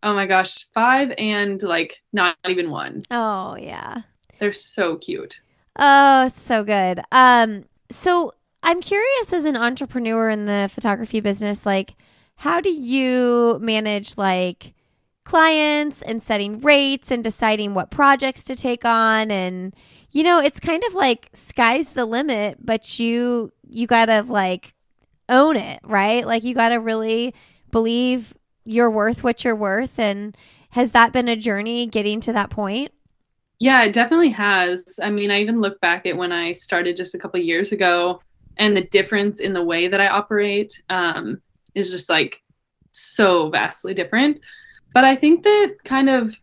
Oh my gosh, 5 and like not even 1. Oh yeah. They're so cute. Oh, it's so good. So I'm curious as an entrepreneur in the photography business, like, how do you manage like clients and setting rates and deciding what projects to take on? And, it's kind of like sky's the limit, but you gotta like own it, right? Like you gotta really believe you're worth what you're worth. And has that been a journey getting to that point? Yeah, it definitely has. I mean, I even look back at when I started just a couple of years ago and the difference in the way that I operate, is just like so vastly different. But I think that kind of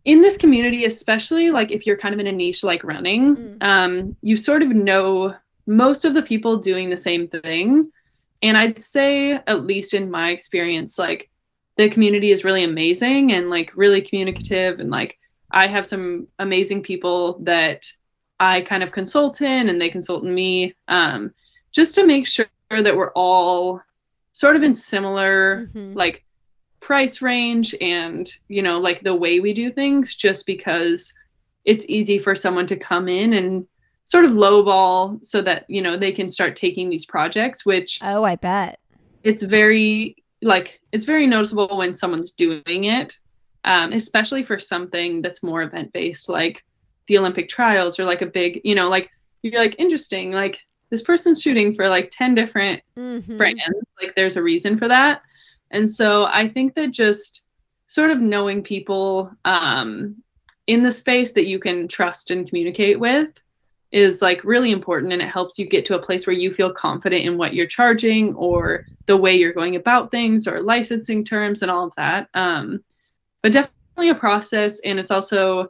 in this community, especially like if you're kind of in a niche like running, you sort of know most of the people doing the same thing. And I'd say, at least in my experience, like the community is really amazing and like really communicative. And like I have some amazing people that I kind of consult in and they consult in me, just to make sure that we're all sort of in similar like price range and, like the way we do things, just because it's easy for someone to come in and sort of lowball so that, they can start taking these projects, which I bet it's very noticeable when someone's doing it, especially for something that's more event based, like the Olympic trials or like a big, like you're like, interesting, like this person's shooting for like 10 different brands. Like there's a reason for that. And so I think that just sort of knowing people in the space that you can trust and communicate with is like really important, and it helps you get to a place where you feel confident in what you're charging or the way you're going about things or licensing terms and all of that. But definitely a process, and it's also,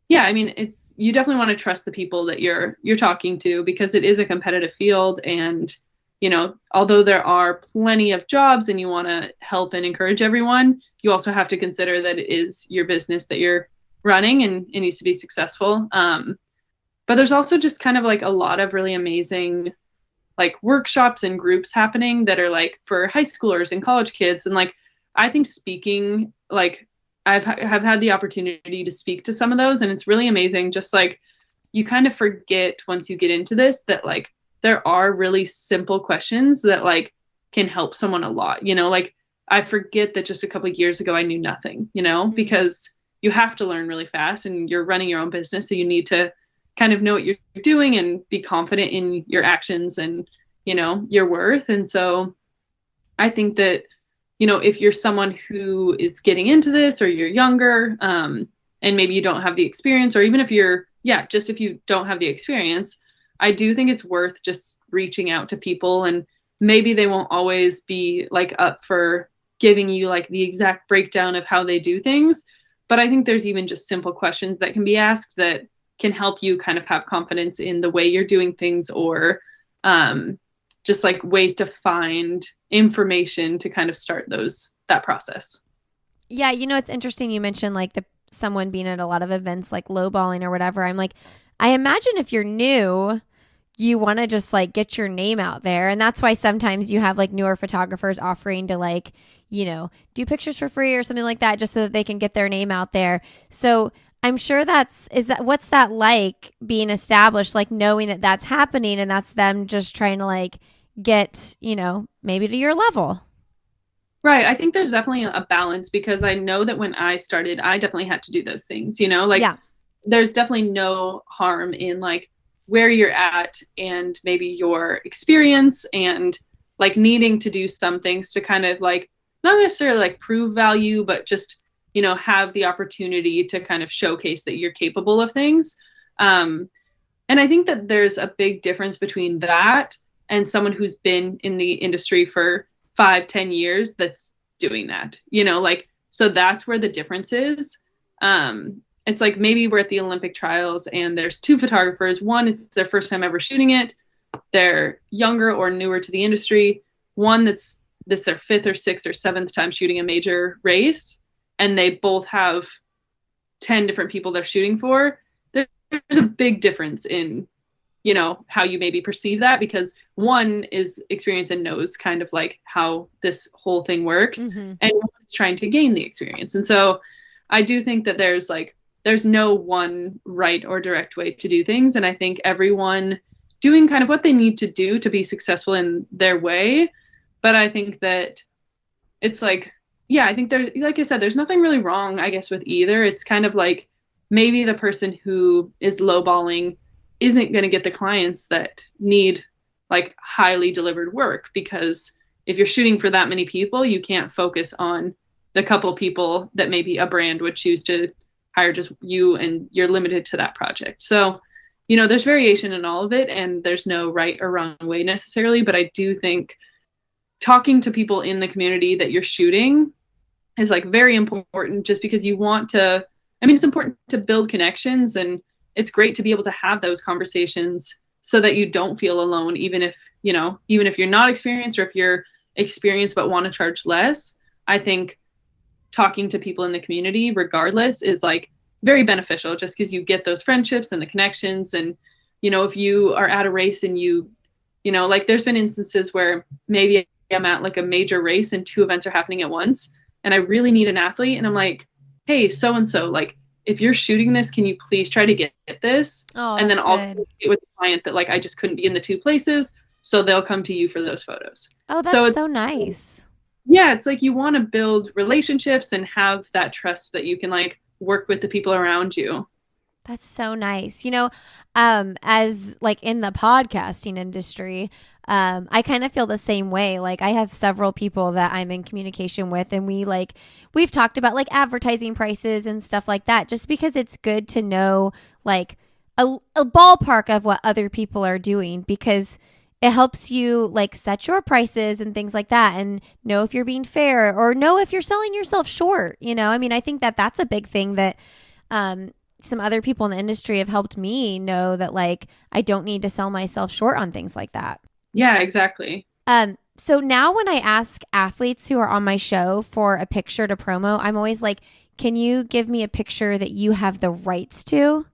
yeah, I mean, it's, you definitely want to trust the people that you're talking to, because it is a competitive field. And you know, although there are plenty of jobs and you want to help and encourage everyone, you also have to consider that it is your business that you're running and it needs to be successful. But there's also just kind of like a lot of really amazing like workshops and groups happening that are like for high schoolers and college kids. And like, I think speaking, like have had the opportunity to speak to some of those, and it's really amazing. Just like you kind of forget once you get into this that like there are really simple questions that like can help someone a lot. You know, like I forget that just a couple of years ago I knew nothing, you know, because you have to learn really fast and you're running your own business. So you need to kind of know what you're doing and be confident in your actions and, you know, your worth. And so I think that, you know, if you're someone who is getting into this, or you're younger, and maybe you don't have the experience, or even if you're, just if you don't have the experience, I do think it's worth just reaching out to people, and maybe they won't always be like up for giving you like the exact breakdown of how they do things. But I think there's even just simple questions that can be asked that can help you kind of have confidence in the way you're doing things, or just like ways to find information to kind of start that process. Yeah, you know, it's interesting you mentioned like someone being at a lot of events like lowballing or whatever. I'm like, I imagine if you're new, you want to just like get your name out there. And that's why sometimes you have like newer photographers offering to like, you know, do pictures for free or something like that, just so that they can get their name out there. So I'm sure what's that like being established, like knowing that that's happening and that's them just trying to like get, you know, maybe to your level. Right. I think there's definitely a balance, because I know that when I started, I definitely had to do those things, you know, like there's definitely no harm in like where you're at and maybe your experience and like needing to do some things to kind of like, not necessarily like prove value, but just, you know, have the opportunity to kind of showcase that you're capable of things. And I think that there's a big difference between that and someone who's been in the industry for 5-10 years that's doing that, you know, like, so that's where the difference is. It's like maybe we're at the Olympic trials and there's two photographers. One, it's their first time ever shooting it. They're younger or newer to the industry. One that's their 5th or 6th or 7th time shooting a major race. And they both have 10 different people they're shooting for. There's a big difference in, you know, how you maybe perceive that, because one is experienced and knows kind of like how this whole thing works, and one is trying to gain the experience. And so I do think that there's no one right or direct way to do things. And I think everyone doing kind of what they need to do to be successful in their way. But I think that it's like, I think there, like I said, there's nothing really wrong, I guess, with either. It's kind of like maybe the person who is lowballing isn't going to get the clients that need like highly delivered work, because if you're shooting for that many people, you can't focus on the couple people that maybe a brand would choose to hire just you, and you're limited to that project. So, you know, there's variation in all of it, and there's no right or wrong way necessarily. But I do think talking to people in the community that you're shooting is like very important, just because you want to, I mean, it's important to build connections, and it's great to be able to have those conversations so that you don't feel alone, even if you're not experienced, or if you're experienced but want to charge less. I think talking to people in the community regardless is like very beneficial, just because you get those friendships and the connections. And, you know, if you are at a race and you know, like there's been instances where maybe I'm at like a major race and 2 events are happening at once, and I really need an athlete. And I'm like, hey, so-and-so, like, if you're shooting this, can you please try to get this? Oh, and then that's I'll good. get with the client that like, I just couldn't be in the 2 places. So they'll come to you for those photos. Oh, that's so nice. Yeah, it's like you want to build relationships and have that trust that you can like work with the people around you. That's so nice. As like in the podcasting industry, I kind of feel the same way. Like I have several people that I'm in communication with, and we've talked about like advertising prices and stuff like that, just because it's good to know like a ballpark of what other people are doing, because it helps you like set your prices and things like that, and know if you're being fair or know if you're selling yourself short. I mean, I think that that's a big thing that, some other people in the industry have helped me know that like I don't need to sell myself short on things like that. Yeah, exactly. So now when I ask athletes who are on my show for a picture to promo, I'm always like, can you give me a picture that you have the rights to?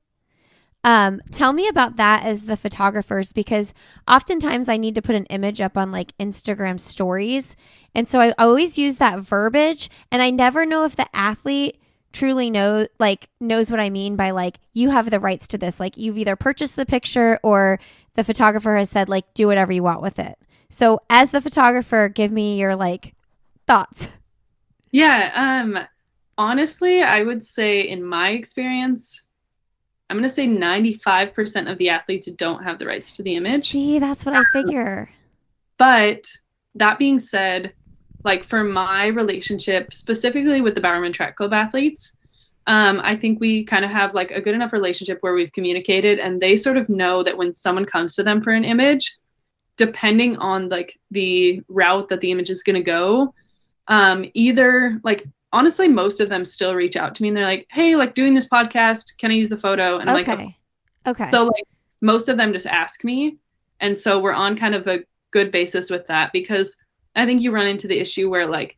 Tell me about that as the photographers, because oftentimes I need to put an image up on like Instagram stories. And so I always use that verbiage, and I never know if the athlete truly knows what I mean by like, you have the rights to this. Like you've either purchased the picture or the photographer has said like, do whatever you want with it. So as the photographer, give me your like thoughts. Yeah. Honestly, I would say in my experience, I'm going to say 95% of the athletes don't have the rights to the image. See, that's what I figure. But that being said, like for my relationship, specifically with the Bowerman Track Club athletes, I think we kind of have like a good enough relationship where we've communicated, and they sort of know that when someone comes to them for an image, depending on like the route that the image is going to go, either like, honestly, most of them still reach out to me and they're like, hey, like doing this podcast, can I use the photo? And I'm okay. like, okay. So like most of them just ask me. And so we're on kind of a good basis with that, because I think you run into the issue where like,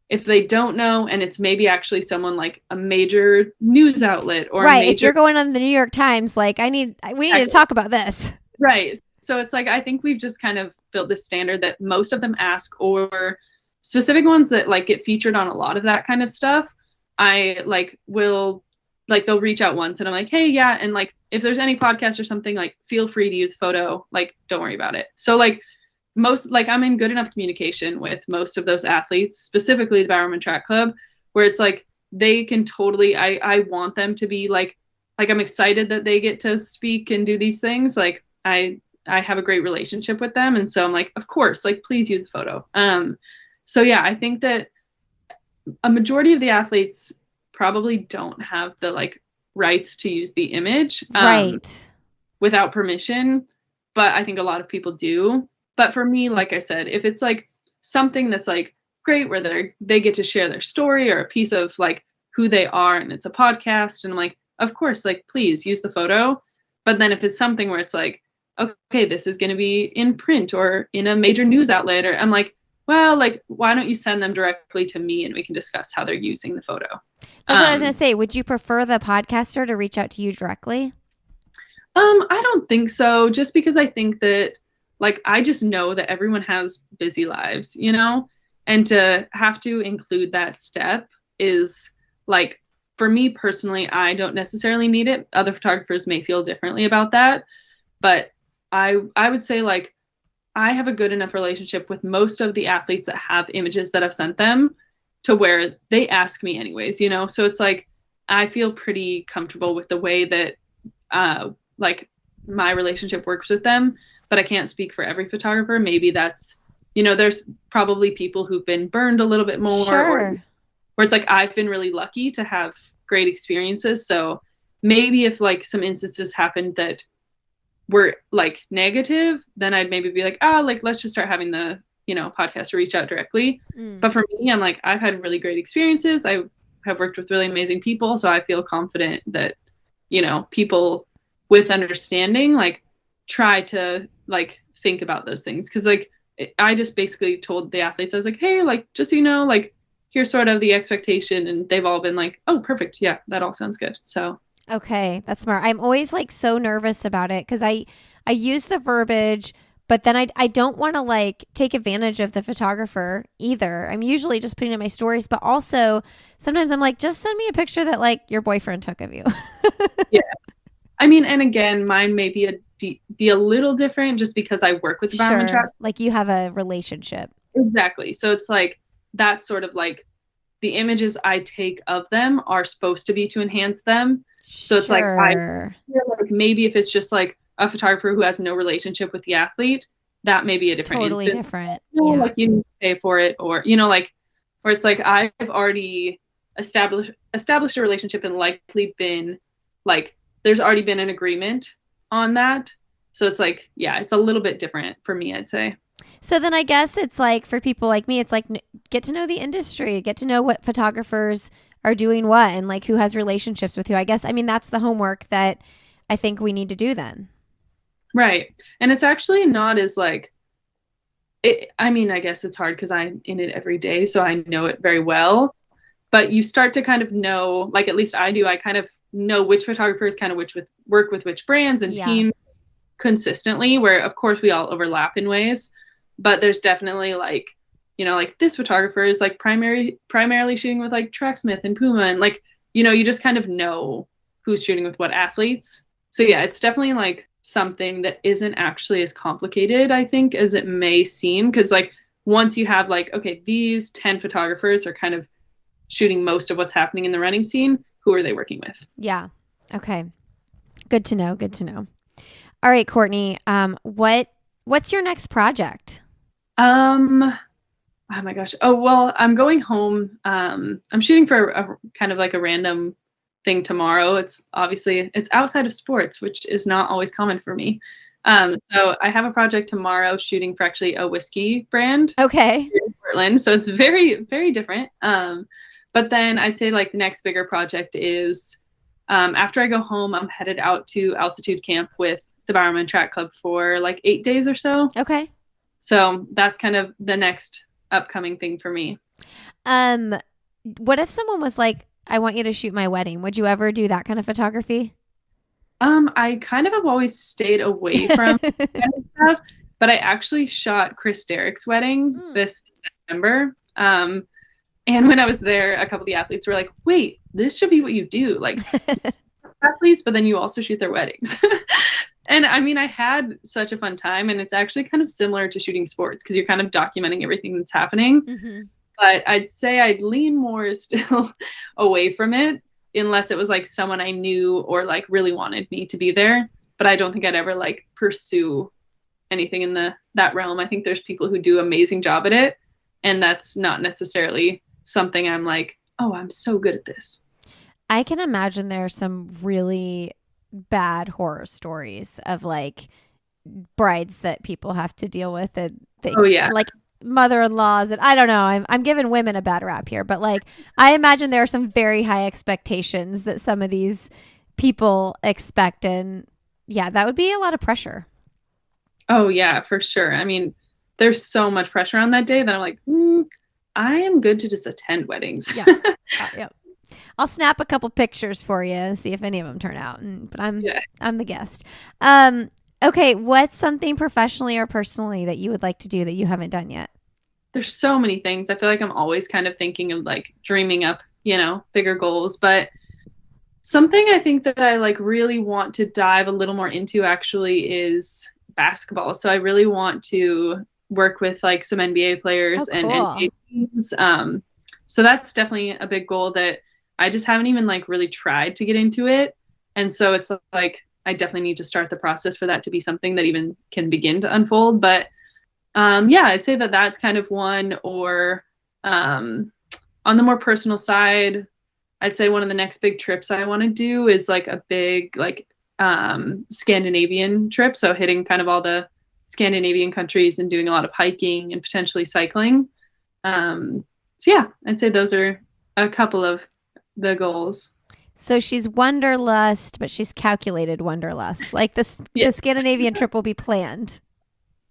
if they don't know, and it's maybe actually someone like a major news outlet or right. If you're going on the New York Times, like we need to talk about this. Right. So it's like, I think we've just kind of built this standard that most of them ask, or specific ones that like get featured on a lot of that kind of stuff. I like will like, they'll reach out once and I'm like, hey, yeah. And like, if there's any podcast or something, like feel free to use the photo, like, don't worry about it. So like I'm in good enough communication with most of those athletes, specifically the Bowerman Track Club, where it's like, they can totally, I want them to be like I'm excited that they get to speak and do these things. Like I have a great relationship with them. And so I'm like, of course, like, please use the photo. So yeah, I think that a majority of the athletes probably don't have the like rights to use the image right without permission, but I think a lot of people do. But for me, like I said, if it's like something that's like great where they get to share their story or a piece of like who they are, and it's a podcast, and I'm like, of course, like, please use the photo. But then if it's something where it's like, okay, this is going to be in print or in a major news outlet, or I'm like, well, like, why don't you send them directly to me and we can discuss how they're using the photo? That's what I was going to say. Would you prefer the podcaster to reach out to you directly? I don't think so. Just because I think that, like, I just know that everyone has busy lives, you know, and to have to include that step is like, for me personally, I don't necessarily need it. Other photographers may feel differently about that, but I would say like, I have a good enough relationship with most of the athletes that have images that I've sent them to where they ask me anyways, you know? So it's like, I feel pretty comfortable with the way that, like my relationship works with them, but I can't speak for every photographer. Maybe that's, you know, there's probably people who've been burned a little bit more, sure. or it's like, I've been really lucky to have great experiences. So maybe if like some instances happened that were like negative, then I'd maybe be like, like, let's just start having the, you know, podcaster reach out directly. But for me, I'm like, I've had really great experiences. I have worked with really amazing people. So I feel confident that, you know, people with understanding, like, try to like think about those things. Cause like, I just basically told the athletes, I was like, hey, like, just so you know, like, here's sort of the expectation. And they've all been like, oh, perfect. Yeah, that all sounds good. So okay, that's smart. I'm always like so nervous about it because I use the verbiage, but then I don't want to like take advantage of the photographer either. I'm usually just putting in my stories, but also sometimes I'm like, just send me a picture that like your boyfriend took of you. Yeah. I mean, and again, mine may be a little different just because I work with the Bowerman Track. Like you have a relationship. Exactly. So it's like, that's sort of like the images I take of them are supposed to be to enhance them. So it's like, I feel like maybe if it's just like a photographer who has no relationship with the athlete, that may be a different totally instance. different. You know, Yeah. like you need to pay for it, or, you know, like, where it's like, I've already established a relationship and likely been like, there's already been an agreement on that. So it's like, yeah, it's a little bit different for me, I'd say. So then I guess it's like for people like me, it's like get to know the industry, get to know what photographers are doing what and like who has relationships with who. I guess, I mean, that's the homework that I think we need to do then. Right. And it's actually not as like, I mean, I guess it's hard because I'm in it every day, so I know it very well. But you start to kind of know, like at least I do, I kind of know which photographers kind of work with which brands and teams consistently, where of course we all overlap in ways, but there's definitely like, you know, like this photographer is like primarily shooting with like Tracksmith and Puma, and like, you know, you just kind of know who's shooting with what athletes. So yeah, it's definitely like something that isn't actually as complicated, I think, as it may seem. Because like once you have like, okay, these 10 photographers are kind of shooting most of what's happening in the running scene, who are they working with? Yeah. Okay. Good to know. Good to know. All right, Cortney. What's your next project? Oh my gosh. Oh, well, I'm going home. I'm shooting for a kind of like a random thing tomorrow. It's outside of sports, which is not always common for me. So I have a project tomorrow shooting for actually a whiskey brand. Okay. In Portland. So it's very, very different. But then I'd say like the next bigger project is after I go home, I'm headed out to altitude camp with the Bowerman Track Club for like 8 days or so. Okay. So that's kind of the next upcoming thing for me. What if someone was like, I want you to shoot my wedding? Would you ever do that kind of photography? I kind of have always stayed away from that kind of stuff, but I actually shot Chris Derrick's wedding this December. And when I was there, a couple of the athletes were like, wait, this should be what you do. Like athletes, but then you also shoot their weddings. And I mean, I had such a fun time, and it's actually kind of similar to shooting sports because you're kind of documenting everything that's happening. Mm-hmm. But I'd say I'd lean more still away from it unless it was like someone I knew or like really wanted me to be there. But I don't think I'd ever like pursue anything in that realm. I think there's people who do an amazing job at it, and that's not necessarily something I'm like, oh, I'm so good at this. I can imagine there are some really bad horror stories of like brides that people have to deal with, and like mother-in-laws, and I don't know, I'm giving women a bad rap here, but like I imagine there are some very high expectations that some of these people expect, and yeah, that would be a lot of pressure. Oh yeah, for sure. I mean, there's so much pressure on that day that I'm like, I am good to just attend weddings. Yeah. I'll snap a couple pictures for you and see if any of them turn out. But I'm the guest. Okay, what's something professionally or personally that you would like to do that you haven't done yet? There's so many things. I feel like I'm always kind of thinking of like dreaming up, you know, bigger goals. But something I think that I like really want to dive a little more into actually is basketball. So I really want to work with like some NBA players and NBA teams. So that's definitely a big goal that I just haven't even like really tried to get into it. And so it's like, I definitely need to start the process for that to be something that even can begin to unfold. But yeah, I'd say that that's kind of one. Or on the more personal side, I'd say one of the next big trips I want to do is like a big like Scandinavian trip. So hitting kind of all the Scandinavian countries and doing a lot of hiking and potentially cycling. So yeah, I'd say those are a couple of the goals. So she's wanderlust, but she's calculated wanderlust. Like the Scandinavian trip will be planned.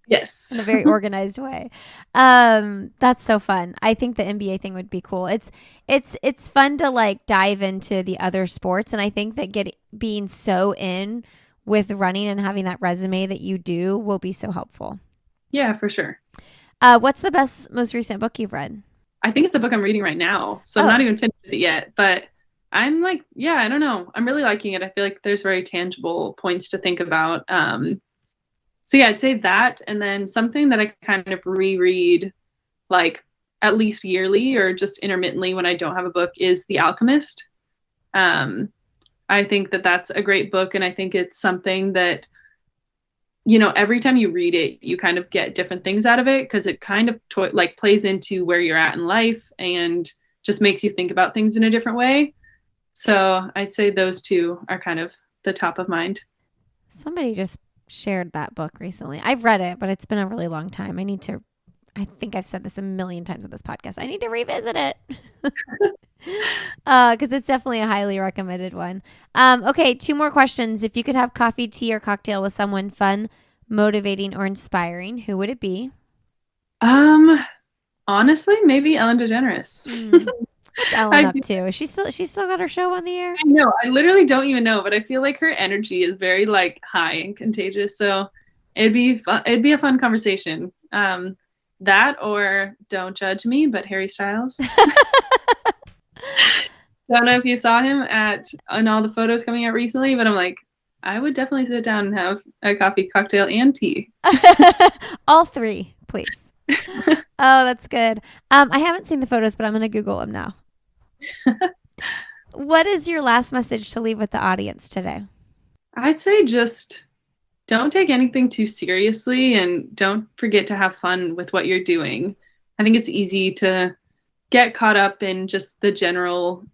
Yes. In a very organized way. That's so fun. I think the NBA thing would be cool. It's fun to like dive into the other sports. And I think that being so in with running and having that resume that you do will be so helpful. Yeah, for sure. What's the most recent book you've read? I think it's the book I'm reading right now. So I'm not even finished it yet, but I'm like, yeah, I don't know. I'm really liking it. I feel like there's very tangible points to think about. So yeah, I'd say that. And then something that I kind of reread like at least yearly or just intermittently when I don't have a book is The Alchemist. I think that that's a great book, and I think it's something that, every time you read it, you kind of get different things out of it, because it kind of like plays into where you're at in life and just makes you think about things in a different way. So I'd say those two are kind of the top of mind. Somebody just shared that book recently. I've read it, but it's been a really long time. I think I've said this a million times on this podcast. I need to revisit it. Because it's definitely a highly recommended one. Okay, 2 more questions. If you could have coffee, tea, or cocktail with someone fun, motivating, or inspiring, who would it be? Honestly, maybe Ellen DeGeneres. What's Ellen up to? She's still got her show on the air? I know. I literally don't even know, but I feel like her energy is very like high and contagious. So it'd be fun. It'd be a fun conversation. That or Don't Judge Me, but Harry Styles. Don't know if you saw him on all the photos coming out recently, but I'm like, I would definitely sit down and have a coffee, cocktail, and tea. All 3, please. Oh, that's good. I haven't seen the photos, but I'm going to Google them now. What is your last message to leave with the audience today? I'd say just don't take anything too seriously, and don't forget to have fun with what you're doing. I think it's easy to get caught up in just the general,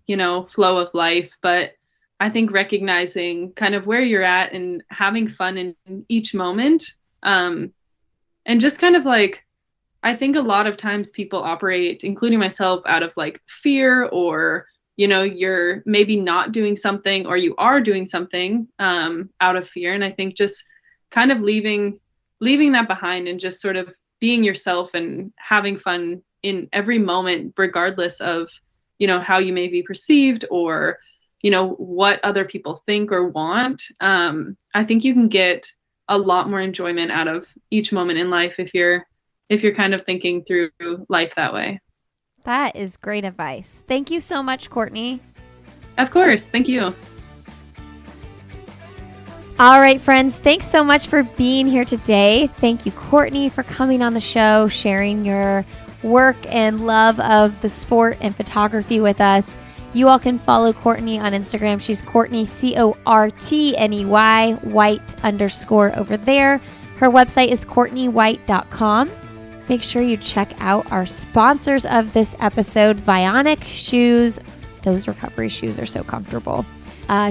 flow of life. But I think recognizing kind of where you're at and having fun in each moment, and just kind of like, I think a lot of times people operate, including myself, out of like fear, or, you're maybe not doing something, or you are doing something out of fear. And I think just kind of leaving that behind and just sort of being yourself and having fun in every moment, regardless of, how you may be perceived, or, what other people think or want. I think you can get a lot more enjoyment out of each moment in life if you're kind of thinking through life that way. That is great advice. Thank you so much, Cortney. Of course. Thank you. All right, friends. Thanks so much for being here today. Thank you, Cortney, for coming on the show, sharing your work and love of the sport and photography with us. You all can follow Cortney on Instagram. She's Cortney, Cortney, White_ over there. Her website is CourtneyWhite.com. Make sure you check out our sponsors of this episode, Vionic Shoes. Those recovery shoes are so comfortable.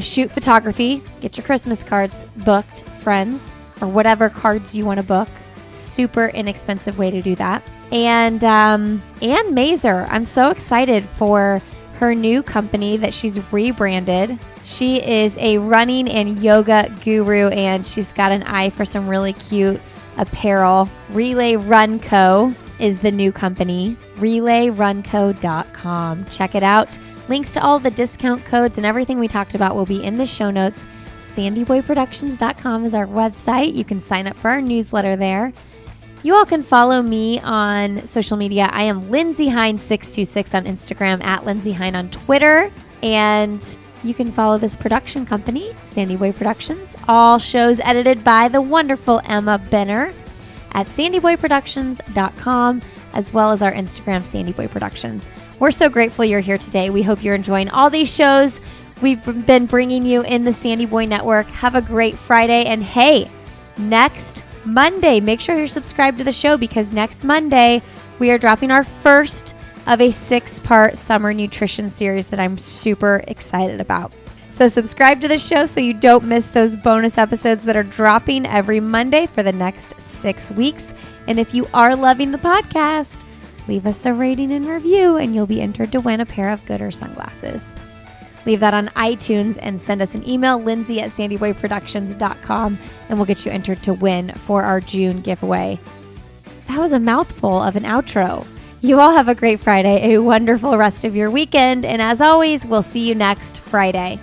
Shoot Photography. Get your Christmas cards booked, friends, or whatever cards you want to book. Super inexpensive way to do that. And Ann Mazer. I'm so excited for her new company that she's rebranded. She is a running and yoga guru, and she's got an eye for some really cute apparel. Relay Run Co. is the new company. RelayRunCo.com. Check it out. Links to all the discount codes and everything we talked about will be in the show notes. SandyBoyProductions.com is our website. You can sign up for our newsletter there. You all can follow me on social media. I am Lindsay Hine 626 on Instagram, at Lindsay Hine on Twitter. And you can follow this production company, Sandy Boy Productions. All shows edited by the wonderful Emma Benner at SandyBoyProductions.com, as well as our Instagram, Sandy Boy Productions. We're so grateful you're here today. We hope you're enjoying all these shows we've been bringing you in the Sandy Boy Network. Have a great Friday. And hey, next Monday, make sure you're subscribed to the show, because next Monday we are dropping our first of a 6-part summer nutrition series that I'm super excited about. So subscribe to the show so you don't miss those bonus episodes that are dropping every Monday for the next 6 weeks. And if you are loving the podcast, leave us a rating and review, and you'll be entered to win a pair of Gooder sunglasses. Leave that on iTunes and send us an email, Lindsay@SandyBoyProductions.com, and we'll get you entered to win for our June giveaway. That was a mouthful of an outro. You all have a great Friday, a wonderful rest of your weekend, and as always, we'll see you next Friday.